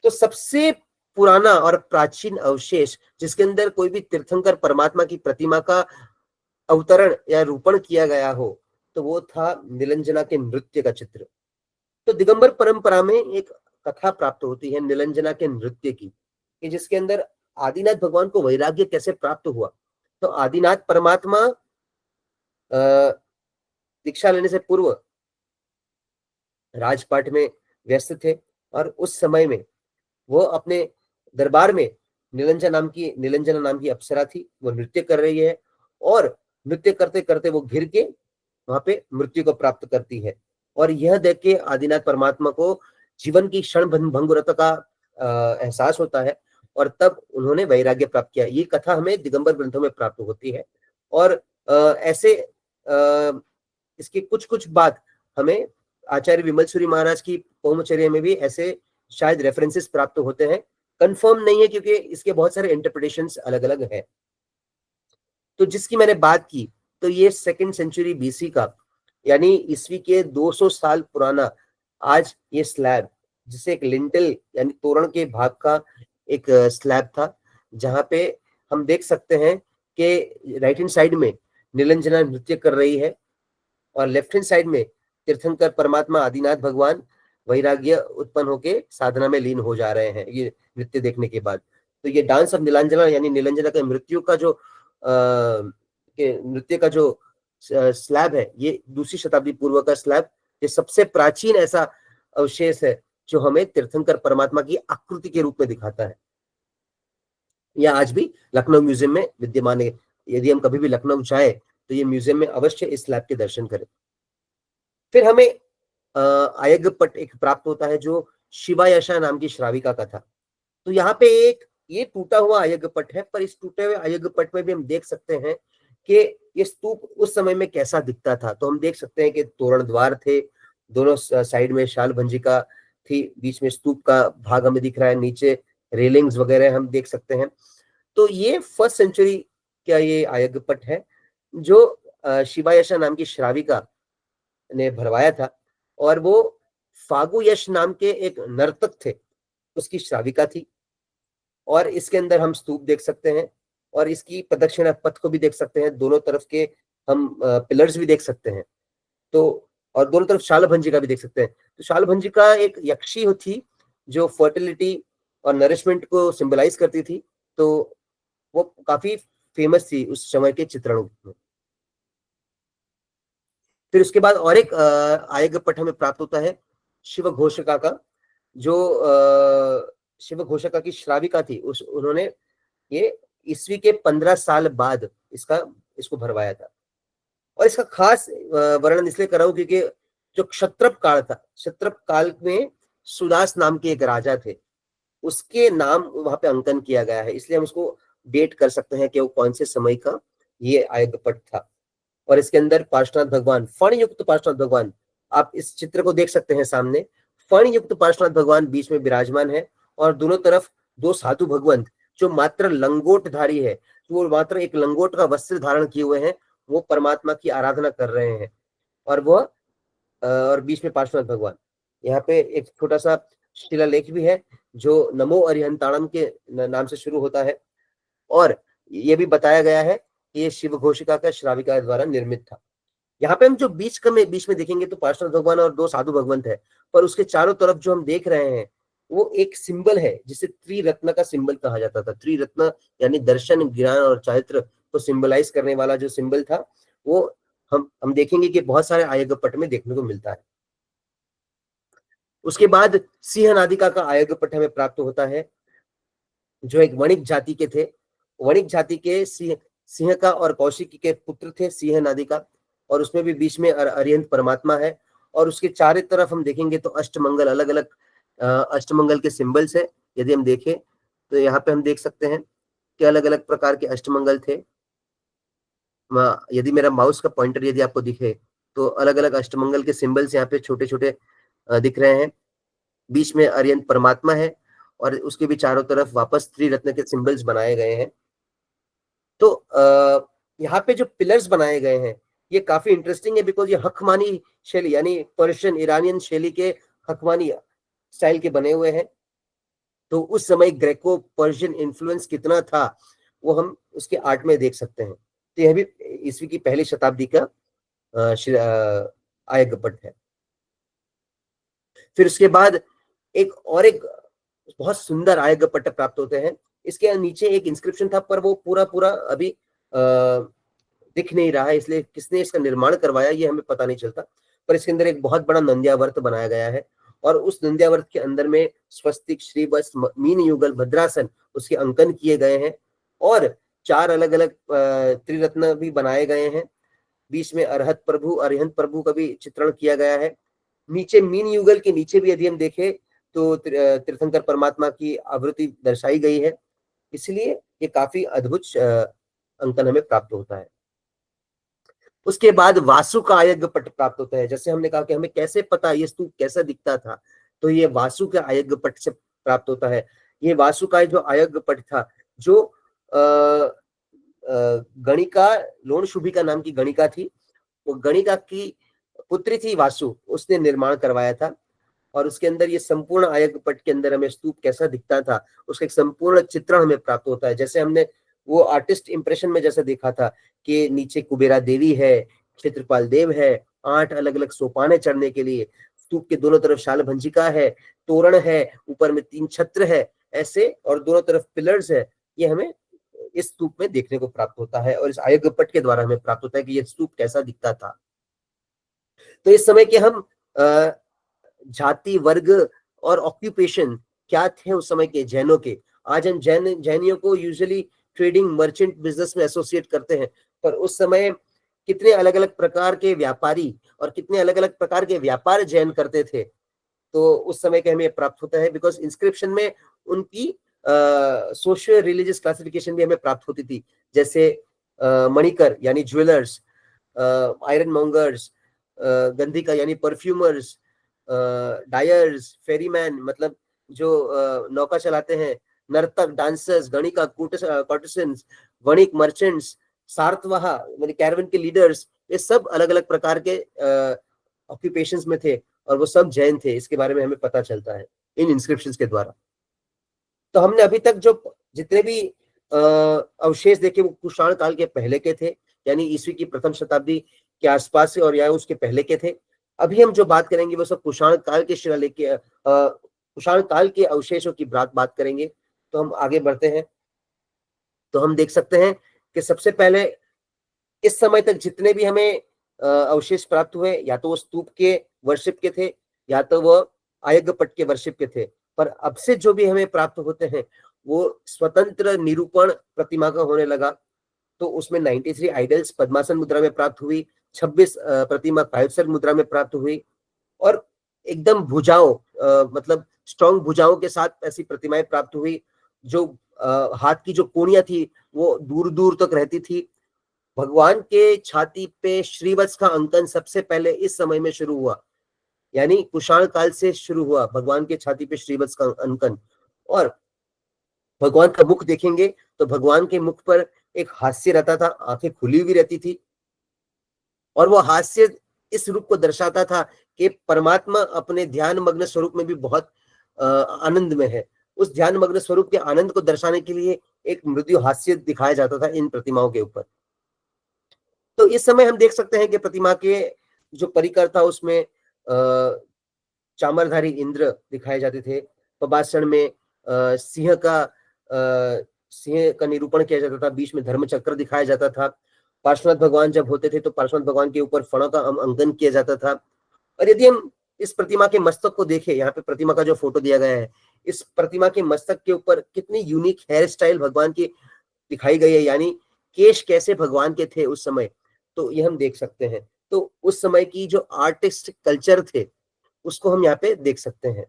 तो सबसे पुराना और प्राचीन अवशेष जिसके अंदर कोई भी तीर्थंकर परमात्मा की प्रतिमा का अवतरण या रूपण किया गया हो तो वो था नीलंजना के नृत्य का चित्र। तो दिगंबर परंपरा में एक कथा प्राप्त होती है नीलंजना के नृत्य की, कि जिसके अंदर आदिनाथ भगवान को वैराग्य कैसे प्राप्त हुआ। तो आदिनाथ परमात्मा दीक्षा लेने से पूर्व राजपाट में व्यस्त थे और उस समय में वो अपने दरबार में नीलंजना नाम की अप्सरा थी, वो नृत्य कर रही है और नृत्य करते करते वो गिर के वहां पे मृत्यु को प्राप्त करती है। और यह देख के आदिनाथ परमात्मा को जीवन की क्षण भंगुरता का एहसास होता है और तब उन्होंने वैराग्य प्राप्त किया। ये कथा हमें दिगंबर ग्रंथों में प्राप्त होती है और ऐसे इसकी कुछ कुछ बात हमें आचार्य विमल सूरी महाराज की पौमचर्या में भी ऐसे शायद रेफरेंसेस प्राप्त होते हैं। कंफर्म नहीं है क्योंकि इसके बहुत सारे इंटरप्रिटेशंस अलग अलग है। तो जिसकी मैंने बात की तो ये 2nd सेंचुरी बीसी का यानी ईस्वी के 200 साल पुराना आज ये स्लैब, जिसे एक लिंटल यानी तोरण के भाग का एक स्लैब था, जहां पे हम देख सकते हैं कि राइट हैंड साइड में नीलंजना नृत्य कर रही है और लेफ्ट हैंड साइड में तीर्थंकर परमात्मा आदिनाथ भगवान वैराग्य उत्पन्न होके साधना में लीन हो जा रहे हैं ये नृत्य देखने के बाद। तो ये डांस ऑफ नीलांजना यानी नीलांजना के मृत्यु का जो नृत्य का जो स्लैब है, ये 2री शताब्दी पूर्व का स्लैब, ये सबसे प्राचीन ऐसा अवशेष है जो हमें तीर्थंकर परमात्मा की आकृति के रूप में दिखाता है। यह आज भी लखनऊ म्यूजियम में विद्यमान है। यदि हम कभी भी लखनऊ जाए तो ये म्यूजियम में अवश्य इस स्लैब के दर्शन करें। फिर हमें आयग्यपट एक प्राप्त होता है जो शिवायशा नाम की श्राविका का था। तो यहाँ पे एक ये टूटा हुआ आयग्यपट है, पर इस टूटे हुए आयग्यपट में भी हम देख सकते हैं कि ये स्तूप उस समय में कैसा दिखता था। तो हम देख सकते हैं कि तोरण द्वार थे, दोनों साइड में शाल भंजिका थी, बीच में स्तूप का भाग हमें दिख रहा है, नीचे रेलिंग्स वगैरह हम देख सकते हैं। तो ये 1st सेंचुरी का ये आयग्यपट है जो शिवायशा नाम की श्राविका ने भरवाया था और वो फागु यश नाम के एक नर्तक थे, उसकी श्राविका थी। और इसके अंदर हम स्तूप देख सकते हैं और इसकी प्रदक्षिणा पथ को भी देख सकते हैं, दोनों तरफ के हम पिलर्स भी देख सकते हैं। तो और दोनों तरफ शाल भंजिका भी देख सकते हैं। तो शाल भंजिका एक यक्षी थी जो फर्टिलिटी और नरिशमेंट को सिंबलाइज करती थी, तो वो काफी फेमस थी उस समय के चित्रणों में। फिर उसके बाद और एक आयग्यपट हमें प्राप्त होता है शिव घोषका का, जो शिव घोषका की श्राविका थी, उन्होंने ये ईस्वी के 15 साल बाद इसको भरवाया था। और इसका खास वर्णन इसलिए कर रहा हूं क्योंकि जो क्षत्रप काल था, क्षत्रप काल में सुदास नाम के एक राजा थे, उसके नाम वहां पे अंकन किया गया है, इसलिए हम उसको डेट कर सकते हैं कि वो कौन से समय का ये आयग्यपट था। और इसके अंदर पार्श्वनाथ भगवान, फण युक्त पार्श्वनाथ भगवान, आप इस चित्र को देख सकते हैं सामने, फण युक्त पार्श्वनाथ भगवान बीच में विराजमान है और दोनों तरफ 2 साधु भगवंत जो मात्र लंगोटधारी है, तो वो मात्र एक लंगोट का वस्त्र धारण किए हुए हैं, वो परमात्मा की आराधना कर रहे हैं। और वह और बीच में पार्श्वनाथ भगवान। यहाँ पे एक छोटा सा शिलालेख भी है जो नमो अरिहंताणम के नाम से शुरू होता है, और ये भी बताया गया है कि ये शिव घोषिका का श्राविका द्वारा निर्मित था। यहाँ पे हम जो बीच में देखेंगे तो पार्श्वनाथ भगवान और दो साधु भगवंत है, पर उसके चारों तरफ जो हम देख रहे हैं वो एक सिंबल है जिसे त्रिरत्न का सिंबल कहा जाता था। त्रिरत्न यानी दर्शन, ज्ञान और चारित्र को सिंबलाइज करने वाला जो सिंबल था, वो हम देखेंगे कि बहुत सारे आयग्यपट में देखने को मिलता है। उसके बाद सिंह नादिका का आयग्यपट हमें प्राप्त होता है, जो एक वणिक जाति के थे। वणिक जाति के सिंह का और कौशिकी के पुत्र थे सिंह नादिका, और उसमें भी बीच में अरिहंत परमात्मा है। और उसके चारों तरफ हम देखेंगे तो अष्टमंगल, अलग अलग अष्टमंगल के सिंबल्स है। यदि हम देखें तो यहाँ पे हम देख सकते हैं कि अलग अलग प्रकार के अष्टमंगल थे। यदि मेरा माउस का पॉइंटर यदि आपको दिखे तो अलग अलग अष्टमंगल के सिंबल्स यहाँ पे छोटे छोटे दिख रहे हैं। बीच में अरिहंत परमात्मा है और उसके भी चारों तरफ वापस त्रिरत्न के सिंबल्स बनाए गए हैं। तो यहाँ पे जो पिलर्स बनाए गए हैं ये काफी इंटरेस्टिंग है, बिकॉज ये हकमानी शैली यानी पर्शियन ईरानियन शैली के हकमानी स्टाइल के बने हुए हैं। तो उस समय ग्रेको पर्शियन इन्फ्लुएंस कितना था वो हम उसके आर्ट में देख सकते हैं। तो यह भी ईस्वी की पहली शताब्दी का आयग्यपट है। फिर उसके बाद एक बहुत सुंदर आयग्यपट प्राप्त होते हैं। इसके नीचे एक इंस्क्रिप्शन था, पर वो पूरा पूरा अभी दिख नहीं रहा है, इसलिए किसने इसका निर्माण करवाया ये हमें पता नहीं चलता। पर इसके अंदर एक बहुत बड़ा नंद्यावर्त बनाया गया है, और उस नंद्यावर्त के अंदर में स्वस्तिक, श्रीवत्स, मीन युगल, भद्रासन उसके अंकन किए गए हैं, और 4 अलग अलग त्रिरत्न भी बनाए गए हैं। बीच में अरिहंत प्रभु का भी चित्रण किया गया है। नीचे मीन युगल के नीचे भी यदि हम देखें तो तीर्थंकर परमात्मा की आवृत्ति दर्शाई गई है। इसलिए ये काफी अद्भुत अंकन हमें प्राप्त होता है। उसके बाद वासु का आयग्यपट प्राप्त होता है। जैसे हमने कहा कि हमें कैसे पता ये स्तूप कैसा दिखता था, तो ये वासु के आयग्यपट से प्राप्त होता है। ये वासु का जो आयग्यपट था, जो गणिका, लोण शुभिका नाम की गणिका थी, वो गणिका की पुत्री थी वासु, उसने निर्माण करवाया था। और उसके अंदर ये संपूर्ण आयग्यपट के अंदर हमें स्तूप कैसा दिखता था उसका एक संपूर्ण चित्रण हमें प्राप्त होता है। जैसे हमने वो आर्टिस्ट इंप्रेशन में जैसे देखा था कि नीचे कुबेरा देवी है, क्षेत्रपाल देव है, 8 अलग अलग सोपाने चढ़ने के लिए, स्तूप के दोनों तरफ शाल भंजिका है, तोरण है, ऊपर में 3 छत्र है ऐसे, और दोनों तरफ पिलर्स है। ये हमें इस स्तूप में देखने को प्राप्त होता है, और इस आयग्यपट के द्वारा हमें प्राप्त होता है कि ये स्तूप कैसा दिखता था। तो इस समय के हम जाति, वर्ग और ऑक्यूपेशन क्या थे उस समय के जैनों के। आज हम जैनियों को यूजुअली ट्रेडिंग, मर्चेंट बिजनेस में एसोसिएट करते हैं, पर उस समय कितने अलग अलग प्रकार के व्यापारी और कितने अलग अलग प्रकार के व्यापार जैन करते थे, तो उस समय के हमें प्राप्त होता है। बिकॉज इंस्क्रिप्शन में उनकी सोशियो रिलीजियस क्लासिफिकेशन भी हमें प्राप्त होती थी। जैसे मणिकर यानी ज्वेलर्स, आयरन मॉन्गर्स, गंधिका यानी परफ्यूमर्स, डायर्स, फेरीमैन मतलब जो नौका चलाते हैं, नर्तक, डांसर्स, गणिका, कॉर्टिसंस, वणिक, मर्चेंट्स, सार्तवाहा मतलब कैरवन के लीडर्स, ये सब अलग अलग प्रकार के ऑक्यूपेशंस में थे, और वो सब जैन थे। इसके बारे में हमें पता चलता है इन इंस्क्रिप्शंस के द्वारा। तो हमने अभी तक जो जितने भी अवशेष देखे वो कुषाण काल के पहले के थे, यानी ईस्वी की प्रथम शताब्दी के आसपास से, और या उसके पहले के थे। अभी हम जो बात करेंगे वो सब कुषाण काल के शिलालेख के कुषाण काल के अवशेषों की बात करेंगे। तो हम आगे बढ़ते हैं तो हम देख सकते हैं कि सबसे पहले इस समय तक जितने भी हमें अवशेष प्राप्त हुए, या तो वो स्तूप के वर्शिप के थे, या तो वो आयग्यपट के वर्शिप के थे। पर अब से जो भी हमें प्राप्त होते हैं वो स्वतंत्र निरूपण प्रतिमा का होने लगा। तो उसमें 93 आइडल्स पद्मासन मुद्रा में प्राप्त हुई, 26 प्रतिमा कायस्थ मुद्रा में प्राप्त हुई, और एकदम भुजाओं मतलब स्ट्रॉन्ग भुजाओं के साथ ऐसी प्रतिमाएं प्राप्त हुई। जो हाथ की जो कोणियां थी वो दूर दूर तक रहती थी। भगवान के छाती पे श्रीवत्स का अंकन सबसे पहले इस समय में शुरू हुआ, यानी कुषाण काल से शुरू हुआ भगवान के छाती पे श्रीवत्स का अंकन। और भगवान का मुख देखेंगे तो भगवान के मुख पर एक हास्य रहता था, आंखें खुली हुई रहती थी, और वो हास्य इस रूप को दर्शाता था कि परमात्मा अपने ध्यान मग्न स्वरूप में भी बहुत आनंद में है। उस ध्यान मग्न स्वरूप के आनंद को दर्शाने के लिए एक मृदु हास्य दिखाया जाता था इन प्रतिमाओं के ऊपर। तो इस समय हम देख सकते हैं कि प्रतिमा के जो परिकर था उसमें चामरधारी इंद्र दिखाए जाते थे। पद्मासन में सिंह का निरूपण किया जाता था, बीच में धर्म चक्र दिखाया जाता था। पार्श्वनाथ भगवान जब होते थे तो पार्श्वनाथ भगवान के ऊपर फणों का अंकन किया जाता था। और यदि हम इस प्रतिमा के मस्तक को देखें, यहाँ पे प्रतिमा का जो फोटो दिया गया है, इस प्रतिमा के मस्तक के ऊपर कितनी यूनिक हेयर स्टाइल भगवान की दिखाई गई है, यानी केश कैसे भगवान के थे उस समय, तो ये हम देख सकते हैं। तो उस समय की जो आर्टिस्ट कल्चर थे उसको हम यहाँ पे देख सकते हैं।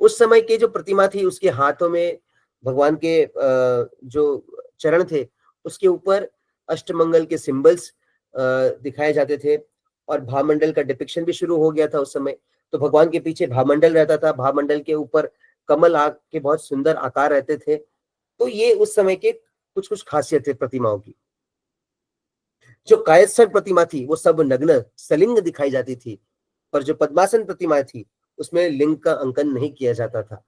उस समय की जो प्रतिमा थी उसके हाथों में भगवान के जो चरण थे उसके ऊपर अष्टमंगल के सिंबल्स दिखाए जाते थे और भावमंडल का डिपिक्शन भी शुरू हो गया था उस समय। तो भगवान के पीछे भावमंडल रहता था, भावमंडल के ऊपर कमल आग के बहुत सुंदर आकार रहते थे। तो ये उस समय के कुछ कुछ खासियत थे प्रतिमाओं की। जो कायस्थ प्रतिमा थी वो सब नग्न सलिंग दिखाई जाती थी, पर जो पद्मासन प्रतिमा थी उसमें लिंग का अंकन नहीं किया जाता था।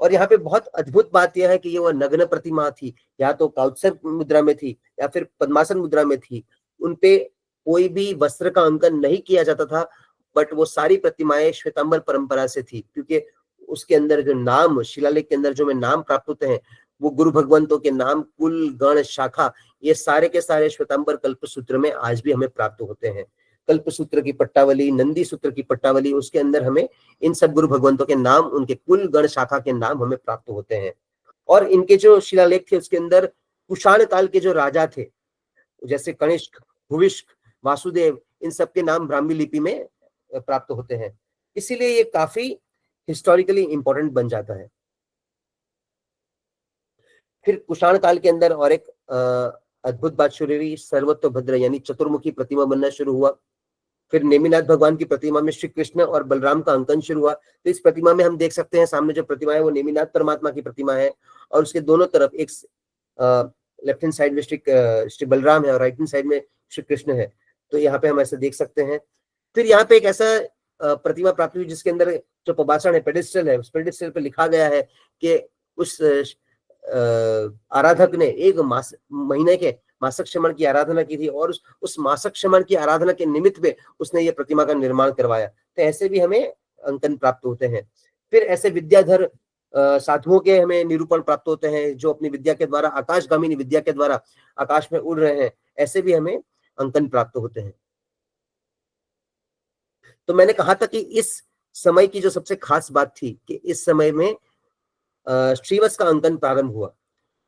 और यहाँ पे बहुत अद्भुत बात यह है कि ये वह नग्न प्रतिमा थी, या तो काउत्सर मुद्रा में थी या फिर पद्मासन मुद्रा में थी। उनपे कोई भी वस्त्र का अंकन नहीं किया जाता था, बट वो सारी प्रतिमाएं श्वेतांबर परंपरा से थी, क्योंकि उसके अंदर जो नाम, शिलालेख के अंदर जो हमें नाम प्राप्त होते हैं वो गुरु भगवंतों के नाम, कुल, गण, शाखा, ये सारे के सारे श्वेतांबर कल्प सूत्र में आज भी हमें प्राप्त होते हैं। कल्प सूत्र की पट्टावली, नंदी सूत्र की पट्टावली, उसके अंदर हमें इन सब गुरु भगवंतों के नाम, उनके कुल, गण, शाखा के नाम हमें प्राप्त होते हैं। और इनके जो शिलालेख थे उसके अंदर कुषाण काल के जो राजा थे, जैसे कनिष्क, भुविष्क, वासुदेव, इन सब के नाम ब्राह्मी लिपि में प्राप्त होते हैं। इसीलिए ये काफी हिस्टोरिकली इंपॉर्टेंट बन जाता है। फिर कुषाण काल के अंदर और एक अद्भुत बात शुरू हुई, सर्वतोभद्र यानी चतुर्मुखी प्रतिमा बनना शुरू हुआ। फिर नेमिनाथ भगवान की प्रतिमा में श्री कृष्ण और बलराम का अंकन शुरू हुआ। तो इस प्रतिमा में हम देख सकते हैं सामने जो प्रतिमा है वो नेमिनाथ परमात्मा की प्रतिमा है, और उसके दोनों तरफ एक लेफ्ट हैंड साइड में श्री बलराम है और राइट हैंड साइड में श्री कृष्ण है। तो यहाँ पे हम ऐसे देख सकते हैं। फिर यहाँ पे एक ऐसा प्रतिमा प्राप्त हुई जिसके अंदर जो पबासण है, पेडिस्टल है, उस पेडिस्टल पे लिखा गया है कि उस आराधक ने एक महीने के मासक श्रमण की आराधना की थी, और उस मासक श्रमण की आराधना के निमित्त में उसने ये प्रतिमा का निर्माण करवाया। तो ऐसे भी हमें अंकन प्राप्त होते हैं। फिर ऐसे विद्याधर साधुओं के हमें निरूपण प्राप्त होते हैं जो अपनी विद्या के द्वारा, आकाशगामिनी विद्या के द्वारा आकाश में उड़ रहे हैं, ऐसे भी हमें अंकन प्राप्त होते हैं। तो मैंने कहा था कि इस समय की जो सबसे खास बात थी कि इस समय में श्रीवत्स का अंकन प्रारंभ हुआ।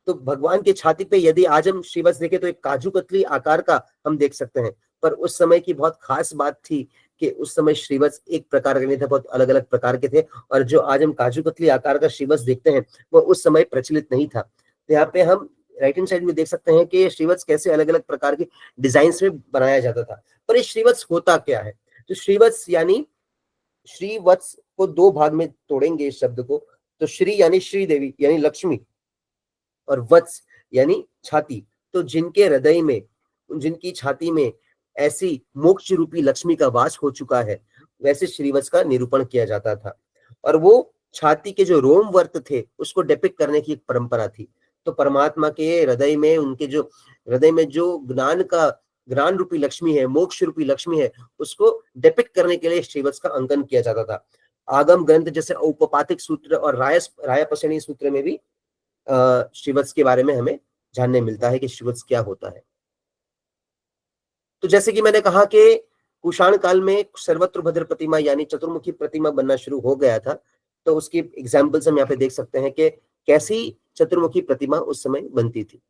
तो भगवान की छाती पे यदि आज हम श्रीवत्स देखें तो एक काजू कतली आकार का हम देख सकते हैं, पर उस समय की बहुत खास बात थी कि उस समय श्रीवत्स एक प्रकार के नहीं थे, बहुत अलग अलग प्रकार के थे। और जो आज हम काजू कतली आकार का श्रीवत्स देखते हैं वो उस समय प्रचलित नहीं था। तो यहाँ पे हम राइट हैंड साइड में देख सकते हैं कि श्रीवत्स कैसे अलग अलग प्रकार के डिजाइन में बनाया जाता था। पर ये श्रीवत्स होता क्या है? तो श्रीवत्स यानी, श्रीवत्स को दो भाग में तोड़ेंगे इस शब्द को। तो श्री यानी श्रीदेवी यानी लक्ष्मी, और वत्स यानी छाती। तो जिनके हृदय में, जिनकी छाती में ऐसी मोक्ष रूपी लक्ष्मी का वास हो चुका है, वैसे श्रीवत्स का निरूपण किया जाता था। और वो छाती के जो रोम वर्त थे उसको डिपिक्ट करने की एक परंपरा थी। तो परमात्मा के हृदय में, उनके जो हृदय में जो ज्ञान रूपी लक्ष्मी है, मोक्ष रूपी लक्ष्मी है, उसको डिपिक्ट करने के लिए श्रीवत्स का अंकन किया जाता था। आगम ग्रंथ जैसे औपपातिक सूत्र और रायपसणी सूत्र में भी श्रीवत्स के बारे में हमें जानने मिलता है कि श्रीवत्स क्या होता है। तो जैसे कि मैंने कहा कि कुषाण काल में सर्वत्र भद्र प्रतिमा यानी चतुर्मुखी प्रतिमा बनना शुरू हो गया था। तो उसकी एग्जाम्पल्स हम यहाँ पे देख सकते हैं कि कैसी चतुर्मुखी प्रतिमा उस समय बनती थी।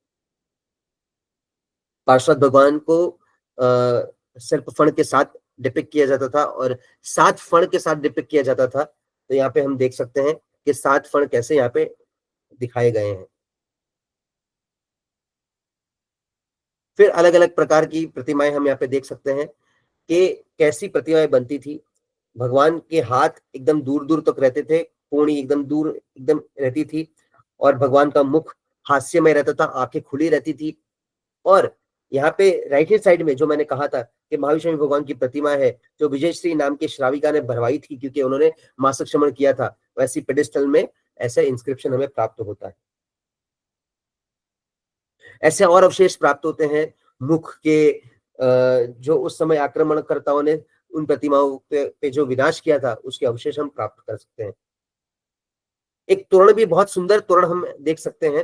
पार्श्वनाथ भगवान को सर्प फण के साथ डिपिक्ट किया जाता था और 7 फण के साथ डिपिक्ट किया जाता था। तो यहाँ पे हम देख सकते हैं कि 7 फण कैसे यहाँ पे दिखाए गए हैं। फिर अलग अलग प्रकार की प्रतिमाएं हम यहाँ पे देख सकते हैं कि कैसी प्रतिमाएं बनती थी। भगवान के हाथ एकदम दूर दूर तक रहते थे, पूर्णी एकदम दूर एकदम रहती थी, और भगवान का मुख हास्यमय रहता था, आंखें खुली रहती थी, और यहाँ पे राइट हैंड साइड में जो मैंने कहा था कि महावीर भगवान की प्रतिमा है, जो विजयश्री नाम के श्राविका ने भरवाई थी क्योंकि उन्होंने मासिक श्रमण किया था, वैसी पेडिस्टल में ऐसा इंस्क्रिप्शन हमें प्राप्त होता है। ऐसे और अवशेष प्राप्त होते हैं मुख के, जो उस समय आक्रमणकर्ताओं ने उन प्रतिमाओं पे जो विनाश किया था उसके अवशेष हम प्राप्त कर सकते हैं। एक तोरण भी बहुत सुंदर तोरण हम देख सकते हैं।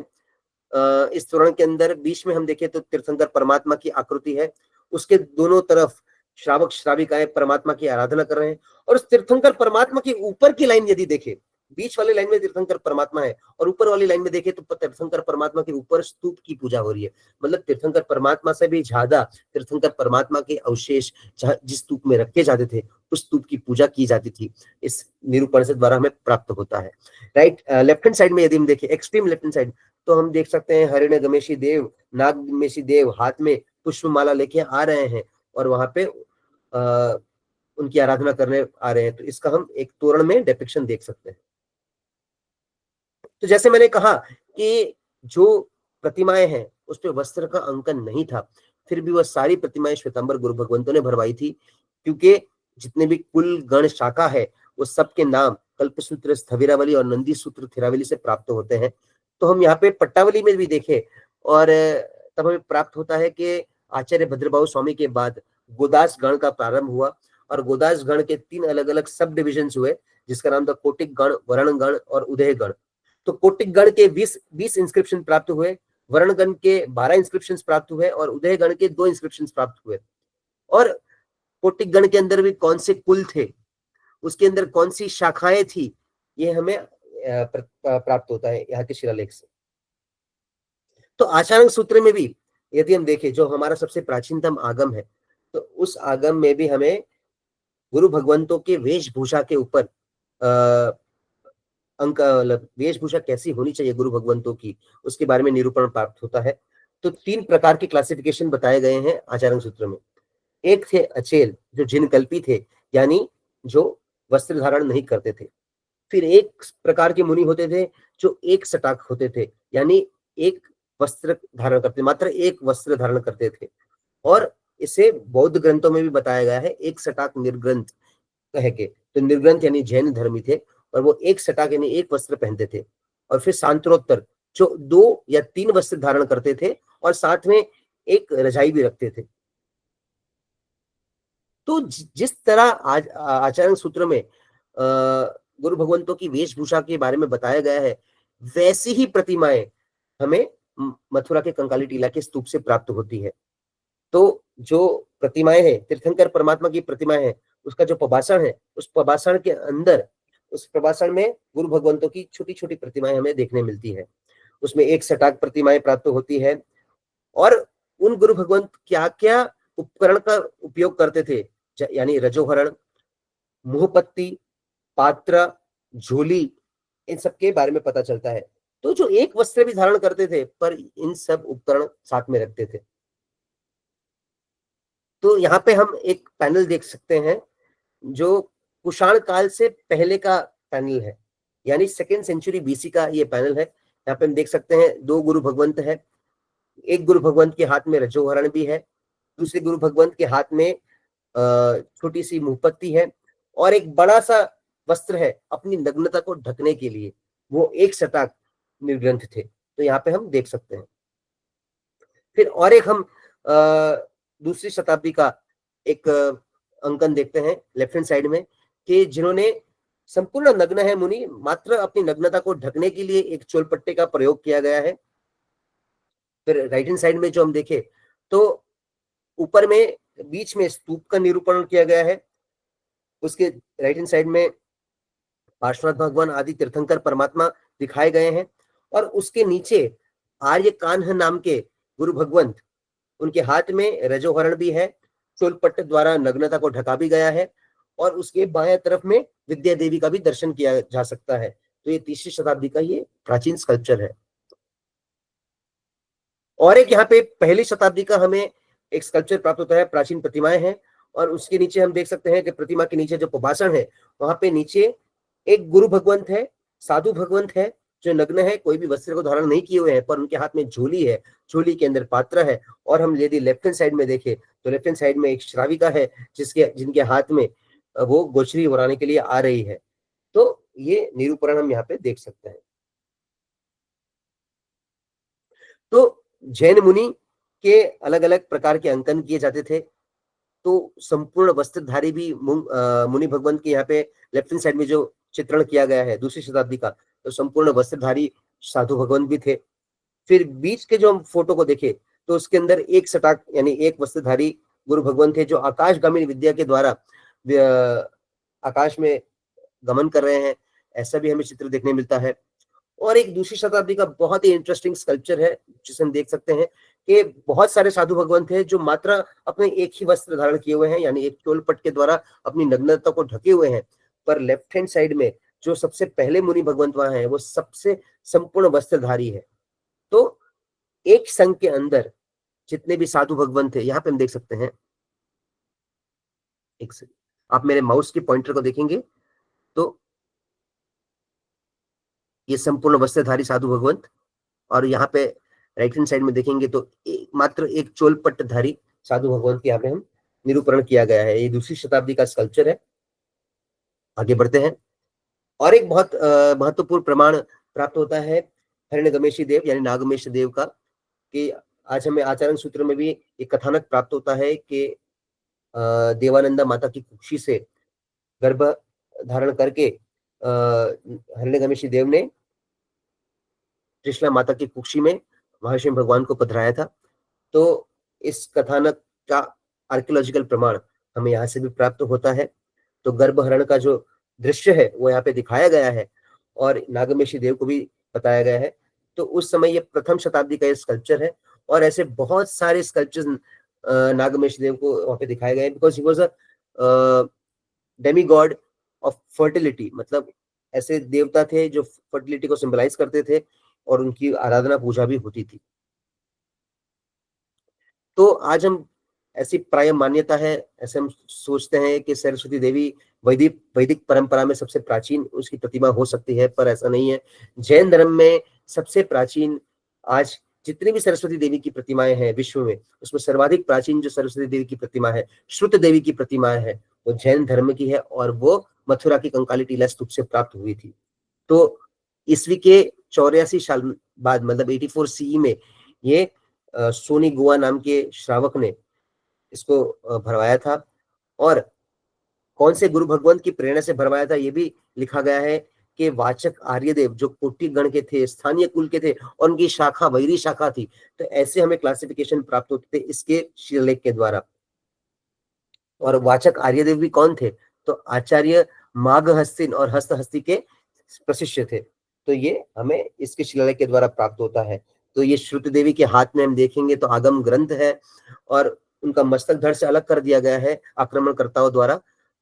इस तोरण के अंदर बीच में हम देखें तो तीर्थंकर परमात्मा की आकृति है, उसके दोनों तरफ श्रावक श्राविकाएं परमात्मा की आराधना कर रहे हैं, और उस तीर्थंकर परमात्मा के ऊपर की लाइन यदि देखें, बीच वाली लाइन में तीर्थंकर परमात्मा है और ऊपर वाली लाइन में देखें तो तीर्थंकर परमात्मा के ऊपर स्तूप की पूजा हो रही है। मतलब तीर्थंकर परमात्मा से भी ज्यादा तीर्थंकर परमात्मा के अवशेष जिस स्तूप में रखे जाते थे उस स्तूप की पूजा की जाती थी। इस निरूपण से द्वारा हमें प्राप्त होता है। राइट लेफ्ट हैंड साइड में यदि हम देखें, एक्सट्रीम लेफ्ट हैंड साइड, तो हम देख सकते हैं हरिण गमेशी देव, नाग गमेशी देव हाथ में पुष्पमाला लेके आ रहे हैं और वहां पे उनकी आराधना करने आ रहे हैं। तो इसका हम एक तोरण में डिपिक्शन देख सकते हैं। तो जैसे मैंने कहा कि जो प्रतिमाएं हैं उस पे वस्त्र का अंकन नहीं था, फिर भी वह सारी प्रतिमाएं श्वेतांबर गुरु भगवंतों ने भरवाई थी, क्योंकि जितने भी कुल गण शाखा है वो सबके नाम कल्पसूत्र स्थविरावली और नंदी सूत्र थिरावली से प्राप्त होते हैं। तो हम यहाँ पे पट्टावली में भी देखें और तब हमें प्राप्त होता है कि आचार्य भद्रभाव स्वामी के बाद गोदास गण का प्रारंभ हुआ और गोदास गण के 3 अलग अलग सब डिविजन हुए, जिसका नाम था कोटिक गण, वर्ण गण और उदय गण। तो कोटिक गण के 20 इंस्क्रिप्शन प्राप्त हुए, वर्ण गण के 12 इंस्क्रिप्शन प्राप्त हुए और उदय गण के 2 इंस्क्रिप्शन प्राप्त हुए। और कोटिक गण के अंदर भी कौन से कुल थे, उसके अंदर कौन सी शाखाएं थी, ये हमें प्राप्त होता है यहाँ के शिलालेख से। तो आचार्य सूत्र में भी यदि हम देखें, जो हमारा सबसे प्राचीनतम आगम है, तो उस आगम में भी हमें गुरु भगवंतों के वेशभूषा के ऊपर वेशभूषा कैसी होनी चाहिए गुरु भगवंतों की, उसके बारे में निरूपण प्राप्त होता है। तो 3 प्रकार के क्लासिफिकेशन बताए गए हैं आचार्य सूत्र में। एक थे अचेल, जो जिनकल्पी थे, यानी जो वस्त्र धारण नहीं करते थे। फिर एक प्रकार के मुनि होते थे जो एक सटाक होते थे, यानी एक वस्त्र धारण करते, मात्र एक वस्त्र धारण करते थे। और इसे बौद्ध ग्रंथों में भी बताया गया है, एक सटाक निर्ग्रंथ कह के। तो निर्ग्रंथ यानी जैन धर्मी थे और वो एक सटाक यानी एक वस्त्र पहनते थे। और फिर सांत्रोत्तर, जो 2 या 3 वस्त्र धारण करते थे और साथ में एक रजाई भी रखते थे। तो जिस तरह आचार्य सूत्र में गुरु भगवंतों की वेशभूषा के बारे में बताया गया है, वैसी ही प्रतिमाएं हमें मथुरा के कंकाली टीला के स्तूप से प्राप्त होती है। तो जो प्रतिमाएं हैं, तीर्थंकर परमात्मा की प्रतिमाएं हैं, उसका जो प्रभाषण है, उस प्रभाषण के अंदर, उस प्रभाषण में गुरु भगवंतों की छोटी छोटी प्रतिमाएं हमें देखने मिलती है। उसमें एक सटाक प्रतिमाएं प्राप्त होती है। और उन गुरु भगवंत क्या क्या उपकरण का उपयोग करते थे, यानी रजोहरण, मुहपत्ती, पात्र, झोली, इन सब के बारे में पता चलता है। तो जो एक वस्त्र भी धारण करते थे पर इन सब उपकरण साथ में रखते थे। तो यहाँ पे हम एक पैनल देख सकते हैं जो कुषाण काल से पहले का पैनल है, यानी 2nd सेंचुरी बीसी का ये पैनल है। यहाँ पे हम देख सकते हैं 2 गुरु भगवंत है। एक गुरु भगवंत के हाथ में रजोहरण भी है, दूसरे गुरु भगवंत के हाथ में छोटी सी मुहपत्ती है और एक बड़ा सा वस्त्र है अपनी नग्नता को ढकने के लिए, वो एक सटाक निर्ग्रंथ थे। तो यहाँ पे हम देख सकते हैं। फिर और एक हम दूसरी शताब्दी का एक अंकन देखते हैं लेफ्ट हैंड साइड में, कि जिन्होंने संपूर्ण नग्न है मुनि, मात्र अपनी नग्नता को ढकने के लिए एक चोलपट्टे का प्रयोग किया गया है। फिर राइट हैंड साइड में जो हम देखें तो ऊपर में बीच में स्तूप का निरूपण किया गया है, उसके राइट हैंड साइड में पार्श्वनाथ भगवान आदि तीर्थंकर परमात्मा दिखाए गए हैं और उसके नीचे आर्य कान्ह नाम के गुरु भगवंत, उनके हाथ में रजोहरण भी है, चोलपट्ट द्वारा नग्नता को ढका भी गया है और उसके बाएं तरफ में विद्या देवी का भी दर्शन किया जा सकता है। तो ये 3री शताब्दी का ये प्राचीन स्कल्पचर है। और एक यहाँ पे 1ली शताब्दी का हमें एक स्कल्पचर प्राप्त होता है, प्राचीन प्रतिमाएं हैं और उसके नीचे हम देख सकते हैं कि प्रतिमा के नीचे जो प्रभाषण है वहां पे नीचे एक गुरु भगवंत है, साधु भगवंत है जो नग्न है, कोई भी वस्त्र को धारण नहीं किए हुए हैं, पर उनके हाथ में झोली है, झोली के अंदर पात्र है। और हम यदि लेफ्ट हैंड साइड में देखें तो लेफ्ट हैंड साइड में एक श्राविका है, जिनके हाथ में वो गोचरी उड़ाने के लिए आ रही है। तो ये निरूपण हम यहाँ पे देख सकते हैं। तो जैन मुनि के अलग अलग प्रकार के अंकन किए जाते थे। तो संपूर्ण वस्त्रधारी भी मुनि भगवंत के यहाँ पे लेफ्ट हैंड साइड में जो चित्रण किया गया है दूसरी शताब्दी का, तो संपूर्ण वस्त्रधारी साधु भगवंत भी थे। फिर बीच के जो हम फोटो को देखें तो उसके अंदर एक सटाक यानी एक वस्त्रधारी गुरु भगवंत थे, जो आकाशगामी विद्या के द्वारा आकाश में गमन कर रहे हैं, ऐसा भी हमें चित्र देखने मिलता है। और एक दूसरी शताब्दी का बहुत ही इंटरेस्टिंग स्कल्पचर है, जिसे हम देख सकते हैं कि बहुत सारे साधु भगवंत हैं जो मात्र अपने एक ही वस्त्र धारण किए हुए हैं, यानी एक चोलपट के द्वारा अपनी नग्नता को ढके हुए हैं। पर लेफ्ट हैंड साइड में जो सबसे पहले मुनि भगवंत वहां है, वो सबसे संपूर्ण वस्त्रधारी है। तो एक संघ के अंदर जितने भी साधु भगवंत थे, यहाँ पे हम देख सकते हैं, एक सेकंड, आप मेरे माउस के पॉइंटर को देखेंगे तो ये संपूर्ण वस्त्रधारी साधु भगवंत, और यहाँ पे राइट हैंड साइड में देखेंगे तो मात्र एक चोलपट्टधारी साधु भगवंत के यहाँ पे हम निरूपण किया गया है। ये दूसरी शताब्दी का स्कल्पचर है। आगे बढ़ते हैं। और एक बहुत महत्वपूर्ण प्रमाण प्राप्त होता है हिरण्यगमेशी देव यानी नागमेश देव का, कि आज हमें आचरण सूत्र में भी एक कथानक प्राप्त होता है कि देवानंदा माता की कुक्षी से गर्भ धारण करके हिरण्यगमेशी देव ने त्रिशला माता की कुक्षी में महाशिव भगवान को पधराया था। तो इस कथानक का आर्कियोलॉजिकल प्रमाण हमें यहाँ से भी प्राप्त होता है। तो गर्भहरण का जो दृश्य है वो यहाँ पे दिखाया गया है और नागमेशी देव को भी बताया गया है। तो उस समय ये प्रथम शताब्दी का ये स्कल्पचर है, और ऐसे बहुत सारे स्कल्पचर्स नागमेशी देव को वहाँ पे दिखाए गए, because he was a Demi God of fertility, मतलब ऐसे देवता थे जो फर्टिलिटी को सिंबलाइज करते थे और उनकी आराधना पूजा भी होती थी। तो आज हम ऐसी प्राय मान्यता है, ऐसे हम सोचते हैं कि सरस्वती देवी वैदिक वैदिक परंपरा में सबसे प्राचीन उसकी प्रतिमा हो सकती है, पर ऐसा नहीं है। जैन धर्म में सबसे प्राचीन आज जितनी भी सरस्वती देवी की प्रतिमाएं हैं विश्व में, उसमें सर्वाधिक प्राचीन जो सरस्वती देवी की प्रतिमा है, श्रुत देवी की प्रतिमा है, वो जैन धर्म की है और वो मथुरा की कंकाली टीला स्तूप से प्राप्त हुई थी। तो ईस्वी के 84 साल बाद, मतलब 84 सीई में ये सोनी गुआ नाम के श्रावक ने इसको भरवाया था। और कौन से गुरु भगवंत की प्रेरणा से भरवाया था ये भी लिखा गया है कि वाचक आर्यदेव जो कोटि गण के थे, स्थानीय कुल के थे, और उनकी शाखा वैरी शाखा थी। तो ऐसे हमें क्लासिफिकेशन प्राप्त होते थे इसके शिलालेख के द्वारा। और वाचक आर्यदेव भी कौन थे? तो आचार्य माघहस्तिन और हस्तहस्ती के प्रशिष्य थे। तो ये हमें इसके शिलालेख के द्वारा प्राप्त होता है। तो ये श्रुत देवी के हाथ में हम देखेंगे तो आगम ग्रंथ है और उनका मस्तक धड़ से अलग कर दिया गया है आक्रमणकर्ताओं द्वारा,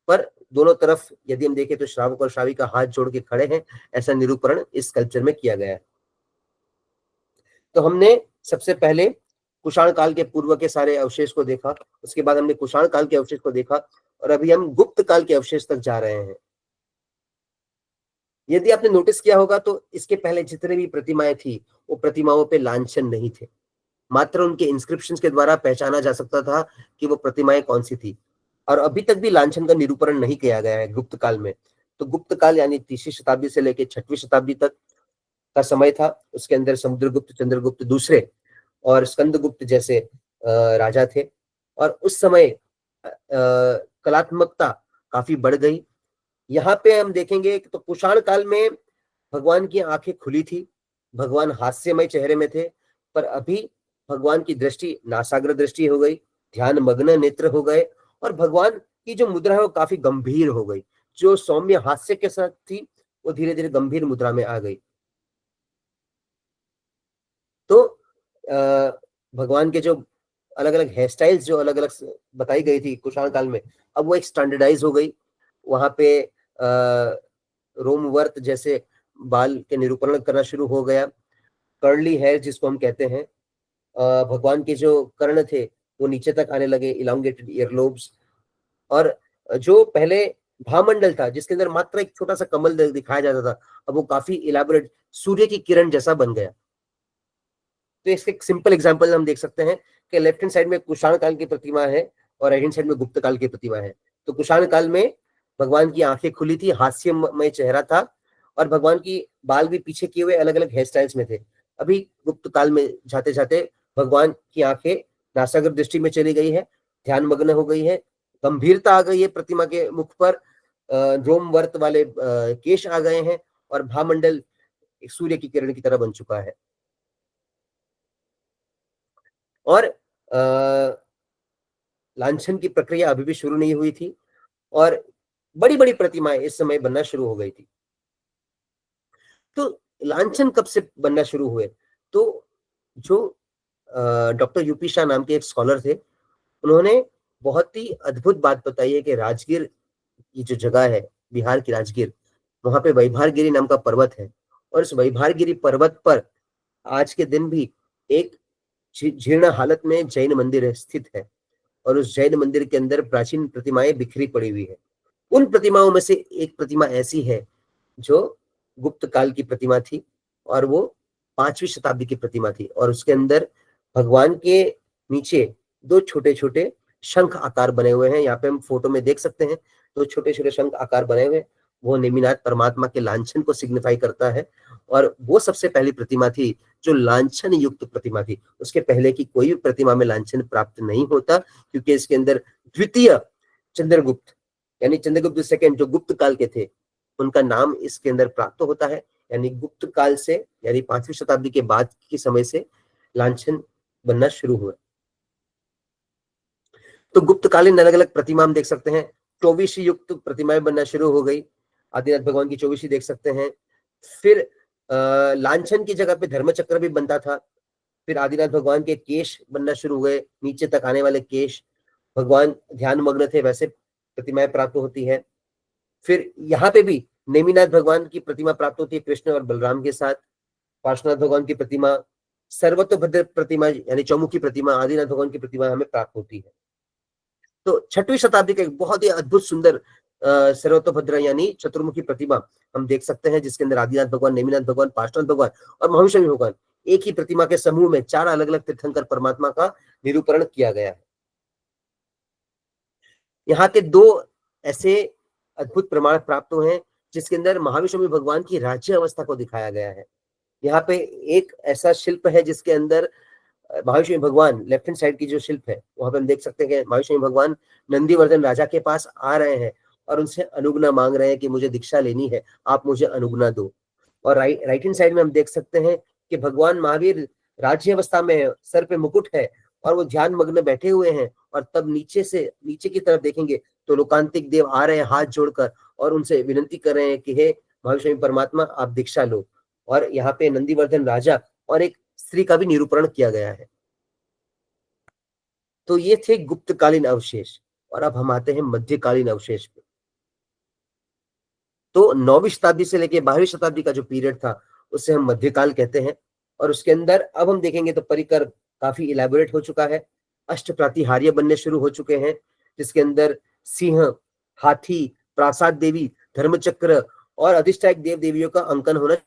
पर दोनों तरफ यदि हम देखें तो श्रावक और श्राविका हाथ जोड़ के खड़े हैं, ऐसा निरूपण इस कल्चर में किया गया है। तो हमने सबसे पहले कुषाण काल के पूर्व के सारे अवशेष को देखा, उसके बाद हमने कुषाण काल के अवशेष को देखा, और अभी हम गुप्त काल के अवशेष तक जा रहे हैं। यदि आपने नोटिस किया होगा तो इसके पहले जितने भी प्रतिमाएं थी वो प्रतिमाओं पे लांछन नहीं थे, मात्र उनके इंस्क्रिप्शंस के द्वारा पहचाना जा सकता था कि वो प्रतिमाएं कौन सी थी। और अभी तक भी लांछन का निरूपण नहीं किया गया है गुप्त काल में। तो गुप्त काल यानी तीसरी शताब्दी से लेकर 6वीं शताब्दी तक का समय था। उसके अंदर समुद्रगुप्त, चंद्रगुप्त दूसरे और स्कंदगुप्त जैसे राजा थे, और उस समय कलात्मकता काफी बढ़ गई। यहाँ पे हम देखेंगे तो कुषाण काल में भगवान की आंखें खुली थी, भगवान हास्यमय चेहरे में थे, पर अभी भगवान की दृष्टि नासाग्र दृष्टि हो गई, ध्यान मग्न नेत्र हो गए, और भगवान की जो मुद्रा है वो काफी गंभीर हो गई। जो सौम्य हास्य के साथ थी वो धीरे धीरे गंभीर मुद्रा में आ गई। तो भगवान के जो अलग अलग हेयर स्टाइल्स जो अलग अलग बताई गई थी कुषाण काल में, अब वो एक स्टैंडर्डाइज हो गई। वहां पे रोमवर्त जैसे बाल के निरूपण करना शुरू हो गया, कर्ली हेयर जिसको हम कहते हैं। भगवान के जो कर्ण थे वो नीचे तक आने लगे, इलांगेटेड ईयरलोब्स। और जो पहले भामंडल था जिसके अंदर मात्र एक छोटा सा कमल दिखाया जाता था, अब वो काफी इलाबोरेट सूर्य की किरण जैसा बन गया। तो इसके एक सिंपल एग्जांपल हम देख सकते हैं कि लेफ्ट हैंड साइड में कुषाण काल की प्रतिमा है और राइट हैंड साइड में गुप्त काल की प्रतिमा है। तो कुषाण काल में भगवान की आंखें खुली थी, हास्यमय चेहरा था और भगवान की बाल भी पीछे किए हुए अलग अलग हेयर स्टाइल्स में थे। अभी गुप्त काल में जाते जाते भगवान की आंखें नासाग्र दृष्टि में चली गई है, ध्यान मग्न हो गई है, गंभीरता आ गई है प्रतिमा के मुख पर, रोम वर्त वाले केश आ गए हैं और भामंडल एक सूर्य की किरण की तरह बन चुका है। और लांछन की प्रक्रिया अभी भी शुरू नहीं हुई थी और बड़ी बड़ी प्रतिमाएं इस समय बनना शुरू हो गई थी। तो लांछन कब से बनना शुरू हुए? तो जो डॉक्टर यूपी शाह नाम के एक स्कॉलर थे, उन्होंने बहुत ही अद्भुत बात बताई है कि राजगीर की जो जगह है, बिहार की राजगीर, वहां पे वैभारगिरी नाम का पर्वत है और इस वैभारगिरी पर्वत पर आज के दिन भी एक जीर्ण हालत में जैन मंदिर स्थित है और उस जैन मंदिर के अंदर प्राचीन प्रतिमाएं बिखरी पड़ी हुई है। उन प्रतिमाओं में से एक प्रतिमा ऐसी है जो गुप्त काल की प्रतिमा थी और वो 5वीं शताब्दी की प्रतिमा थी और उसके अंदर भगवान के नीचे दो छोटे छोटे शंख आकार बने हुए हैं। यहाँ पे हम फोटो में देख सकते हैं, दो छोटे छोटे शंख आकार बने हुए हैं, वो नेमिनाथ परमात्मा के लांछन को सिग्निफाई करता है और वो सबसे पहली प्रतिमा थी जो लांछन युक्त प्रतिमा थी। उसके पहले की कोई भी प्रतिमा में लांछन प्राप्त नहीं होता क्योंकि इसके अंदर द्वितीय चंद्रगुप्त यानी चंद्रगुप्त सेकंड जो गुप्त काल के थे, उनका नाम इसके अंदर प्राप्त होता है। यानी गुप्त काल से यानी 5वीं शताब्दी के बाद के समय से लांछन बनना शुरू हुआ। तो गुप्तकालीन अलग अलग प्रतिमा हम देख सकते हैं, चौबीसी युक्त प्रतिमाएं बनना शुरू हो गई। आदिनाथ भगवान की चौबीसी देख सकते हैं। फिर लांछन की जगह पे धर्मचक्र भी बनता था। फिर आदिनाथ भगवान के केश बनना शुरू हुए, नीचे तक आने वाले केश, भगवान ध्यान मग्न थे वैसे प्रतिमाएं प्राप्त होती है। फिर यहाँ पे भी नेमिनाथ भगवान की प्रतिमा प्राप्त होती है कृष्ण और बलराम के साथ। पार्श्वनाथ भगवान की प्रतिमा, सर्वतोभद्र प्रतिमा यानी चौमुखी प्रतिमा, आदिनाथ भगवान की प्रतिमा हमें प्राप्त होती है। तो 6वीं शताब्दी का एक बहुत ही अद्भुत सुंदर सर्वतोभद्र यानी चतुर्मुखी प्रतिमा हम देख सकते हैं जिसके अंदर आदिनाथ भगवान, नेमिनाथ भगवान, पार्श्वनाथ भगवान और महाविष्णु भगवान एक ही प्रतिमा के समूह में 4 अलग अलग तीर्थंकर परमात्मा का निरूपण किया गया है। यहाँ के 2 ऐसे अद्भुत प्रमाण प्राप्त हुए हैं जिसके अंदर महाविष्णु भगवान की राज्य अवस्था को दिखाया गया है। यहाँ पे एक ऐसा शिल्प है जिसके अंदर महाविष्णु भगवान लेफ्ट हैंड साइड की जो शिल्प है वहां पे हम देख सकते हैं कि महाविष्णु भगवान नंदीवर्धन राजा के पास आ रहे हैं और उनसे अनुज्ञा मांग रहे हैं कि मुझे दीक्षा लेनी है, आप मुझे अनुज्ञा दो। और राइट हैंड साइड में हम देख सकते हैं कि भगवान महावीर राज्य अवस्था में है, सर पे मुकुट है और वो ध्यान मग्न बैठे हुए हैं और तब नीचे की तरफ देखेंगे तो लोकांतिक देव आ रहे हैं हाथ जोड़कर और उनसे विनती कर रहे हैं कि हे महाविष्णु परमात्मा आप दीक्षा लो। और यहाँ पे नंदीवर्धन राजा और एक स्त्री का भी निरूपण किया गया है। तो ये थे गुप्तकालीन अवशेष और अब हम आते हैं मध्यकालीन अवशेष पे। तो 9वीं शताब्दी से लेके 12वीं शताब्दी का जो पीरियड था उसे हम मध्यकाल कहते हैं और उसके अंदर अब हम देखेंगे तो परिकर काफी इलेबोरेट हो चुका है, अष्ट प्रातिहार्य बनने शुरू हो चुके हैं जिसके अंदर सिंह, हाथी, प्रासाद देवी, धर्मचक्र और अधिष्ठायक देव देवियों का अंकन होना।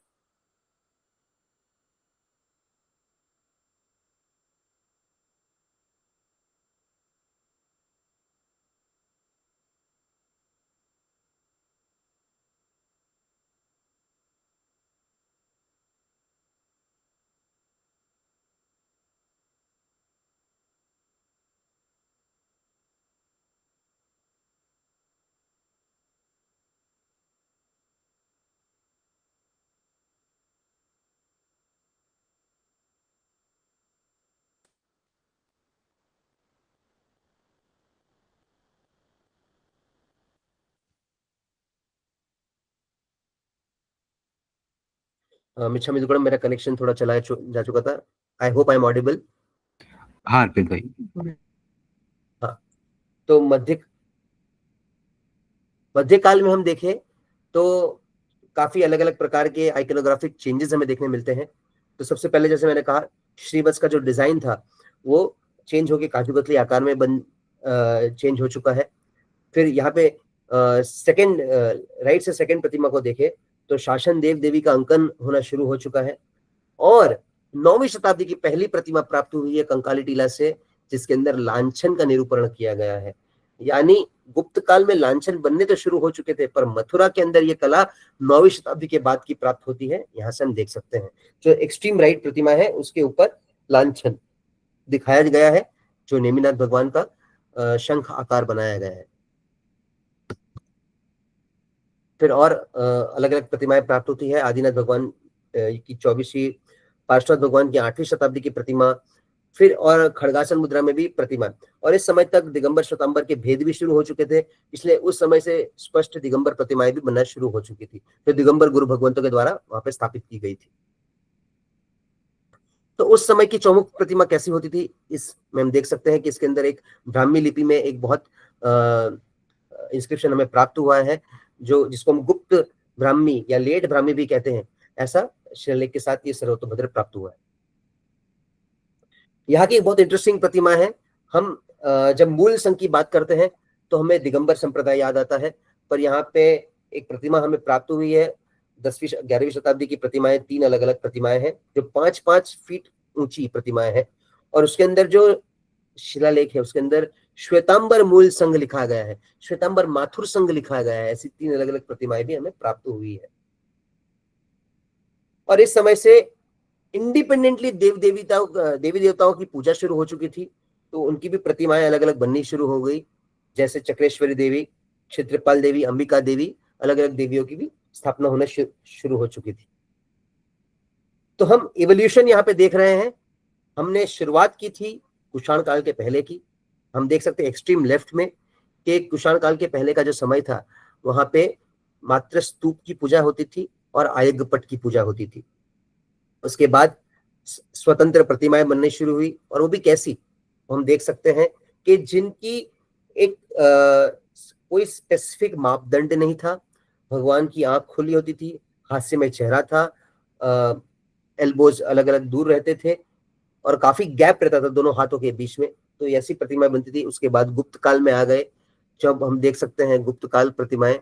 मिच्छा मिदुकड़म मेरा कनेक्शन थोड़ा चला जा चुका था। I hope I am audible. हाँ अर्पित भाई। हाँ, तो मध्यकाल में हम देखें तो काफी अलग अलग प्रकार के आइकोनोग्राफिक चेंजेस हमें देखने मिलते हैं। तो सबसे पहले जैसे मैंने कहा श्रीवत्स का जो डिजाइन था वो चेंज होके काजू कतली आकार में बन चेंज हो चुका है। फिर यहाँ पे सेकंड राइट से सेकंड प्रतिमा को देखें तो शासन देव देवी का अंकन होना शुरू हो चुका है और 9वीं शताब्दी की पहली प्रतिमा प्राप्त हुई है कंकाली टीला से, जिसके अंदर लांछन का निरूपण किया गया है। यानी गुप्त काल में लांछन बनने तो शुरू हो चुके थे, पर मथुरा के अंदर ये कला 9वीं शताब्दी के बाद की प्राप्त होती है। यहां से हम देख सकते हैं जो एक्सट्रीम राइट प्रतिमा है उसके ऊपर लांछन दिखाया गया है, जो नेमिनाथ भगवान का शंख आकार बनाया गया है। फिर और अलग अलग प्रतिमाएं प्राप्त होती है। आदिनाथ भगवान की 24वीं, पार्श्वनाथ भगवान की 8वीं शताब्दी की प्रतिमा, फिर और खड़गासन मुद्रा में भी प्रतिमा। और इस समय तक दिगंबर श्वेतांबर के भेद भी शुरू हो चुके थे, इसलिए उस समय से स्पष्ट दिगंबर प्रतिमाएं भी बनना शुरू हो चुकी थी, जो दिगंबर गुरु भगवंतों के द्वारा वहां पे स्थापित की गई थी। तो उस समय की चौमुख प्रतिमा कैसी होती थी, इसमें हम देख सकते हैं कि इसके अंदर एक ब्राह्मी लिपि में एक बहुत इंस्क्रिप्शन हमें प्राप्त हुआ है, जो जिसको हम गुप्त ब्राह्मी या लेट ब्राह्मी भी कहते हैं। ऐसा शिलालेख के साथ ये सर्वतोभद्र प्राप्त हुआ है। यहाँ की एक बहुत इंटरेस्टिंग प्रतिमा है। हम जब मूल संघ की बात करते हैं तो हमें दिगंबर संप्रदाय याद आता है, पर यहाँ पे एक प्रतिमा हमें प्राप्त हुई है 10वीं 11वीं शताब्दी की प्रतिमाएं। 3 अलग अलग प्रतिमाएं हैं जो 5-5 फीट ऊंची प्रतिमाएं हैं, और उसके अंदर जो शिलालेख है उसके अंदर श्वेतांबर मूल संघ लिखा गया है, श्वेतांबर माथुर संघ लिखा गया है। ऐसी 3 अलग अलग प्रतिमाएं भी हमें प्राप्त हुई है। और इस समय से इंडिपेंडेंटली देवी देवताओं की पूजा शुरू हो चुकी थी, तो उनकी भी प्रतिमाएं अलग अलग बननी शुरू हो गई, जैसे चक्रेश्वरी देवी, क्षेत्रपाल देवी, अंबिका देवी, अलग अलग देवियों की भी स्थापना होना शुरू हो चुकी थी। तो हम इवोल्यूशन यहाँ पे देख रहे हैं। हमने शुरुआत की थी कुषाण काल के पहले की। हम देख सकते हैं एक्सट्रीम लेफ्ट में कि कुषाण काल के पहले का जो समय था वहां पे मात्र स्तूप की पूजा होती थी और आयग्यपट की पूजा होती थी। उसके बाद स्वतंत्र प्रतिमाएं बननी शुरू हुई, और वो भी कैसी, हम देख सकते हैं कि जिनकी एक कोई स्पेसिफिक मापदंड नहीं था। भगवान की आंख खुली होती थी, हास्य में चेहरा था, एल्बोज अलग अलग दूर रहते थे और काफी गैप रहता था दोनों हाथों के बीच में, तो ऐसी प्रतिमाएं बनती थी। उसके बाद गुप्त काल में आ गए, जब हम देख सकते हैं गुप्त काल प्रतिमाएं।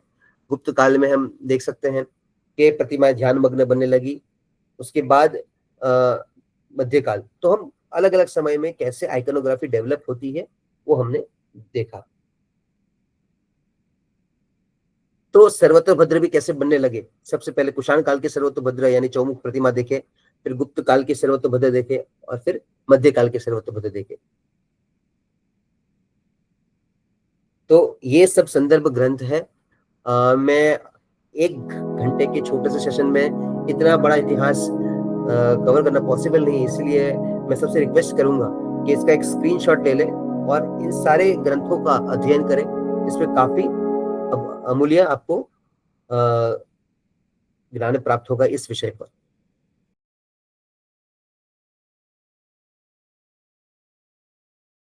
गुप्त काल में हम देख सकते हैं कि प्रतिमाएं ध्यान मग्न बनने लगी। उसके बाद मध्यकाल, तो हम अलग अलग समय में कैसे आइकनोग्राफी डेवलप होती है वो हमने देखा। तो सर्वतोभद्र भी कैसे बनने लगे, सबसे पहले कुषाण काल के सर्वतोभद्र यानी चौमुख प्रतिमा देखे, फिर गुप्त काल के सर्वतोभद्र देखे, और फिर मध्यकाल के सर्वतोभद्र देखे। तो ये सब संदर्भ ग्रंथ है। मैं 1 घंटे के छोटे से सेशन में इतना बड़ा इतिहास कवर करना पॉसिबल नहीं, इसलिए मैं सबसे रिक्वेस्ट करूंगा कि इसका एक स्क्रीनशॉट ले लें और इन सारे ग्रंथों का अध्ययन करें, जिसमें काफी अमूल्य आपको ज्ञान प्राप्त होगा इस विषय पर।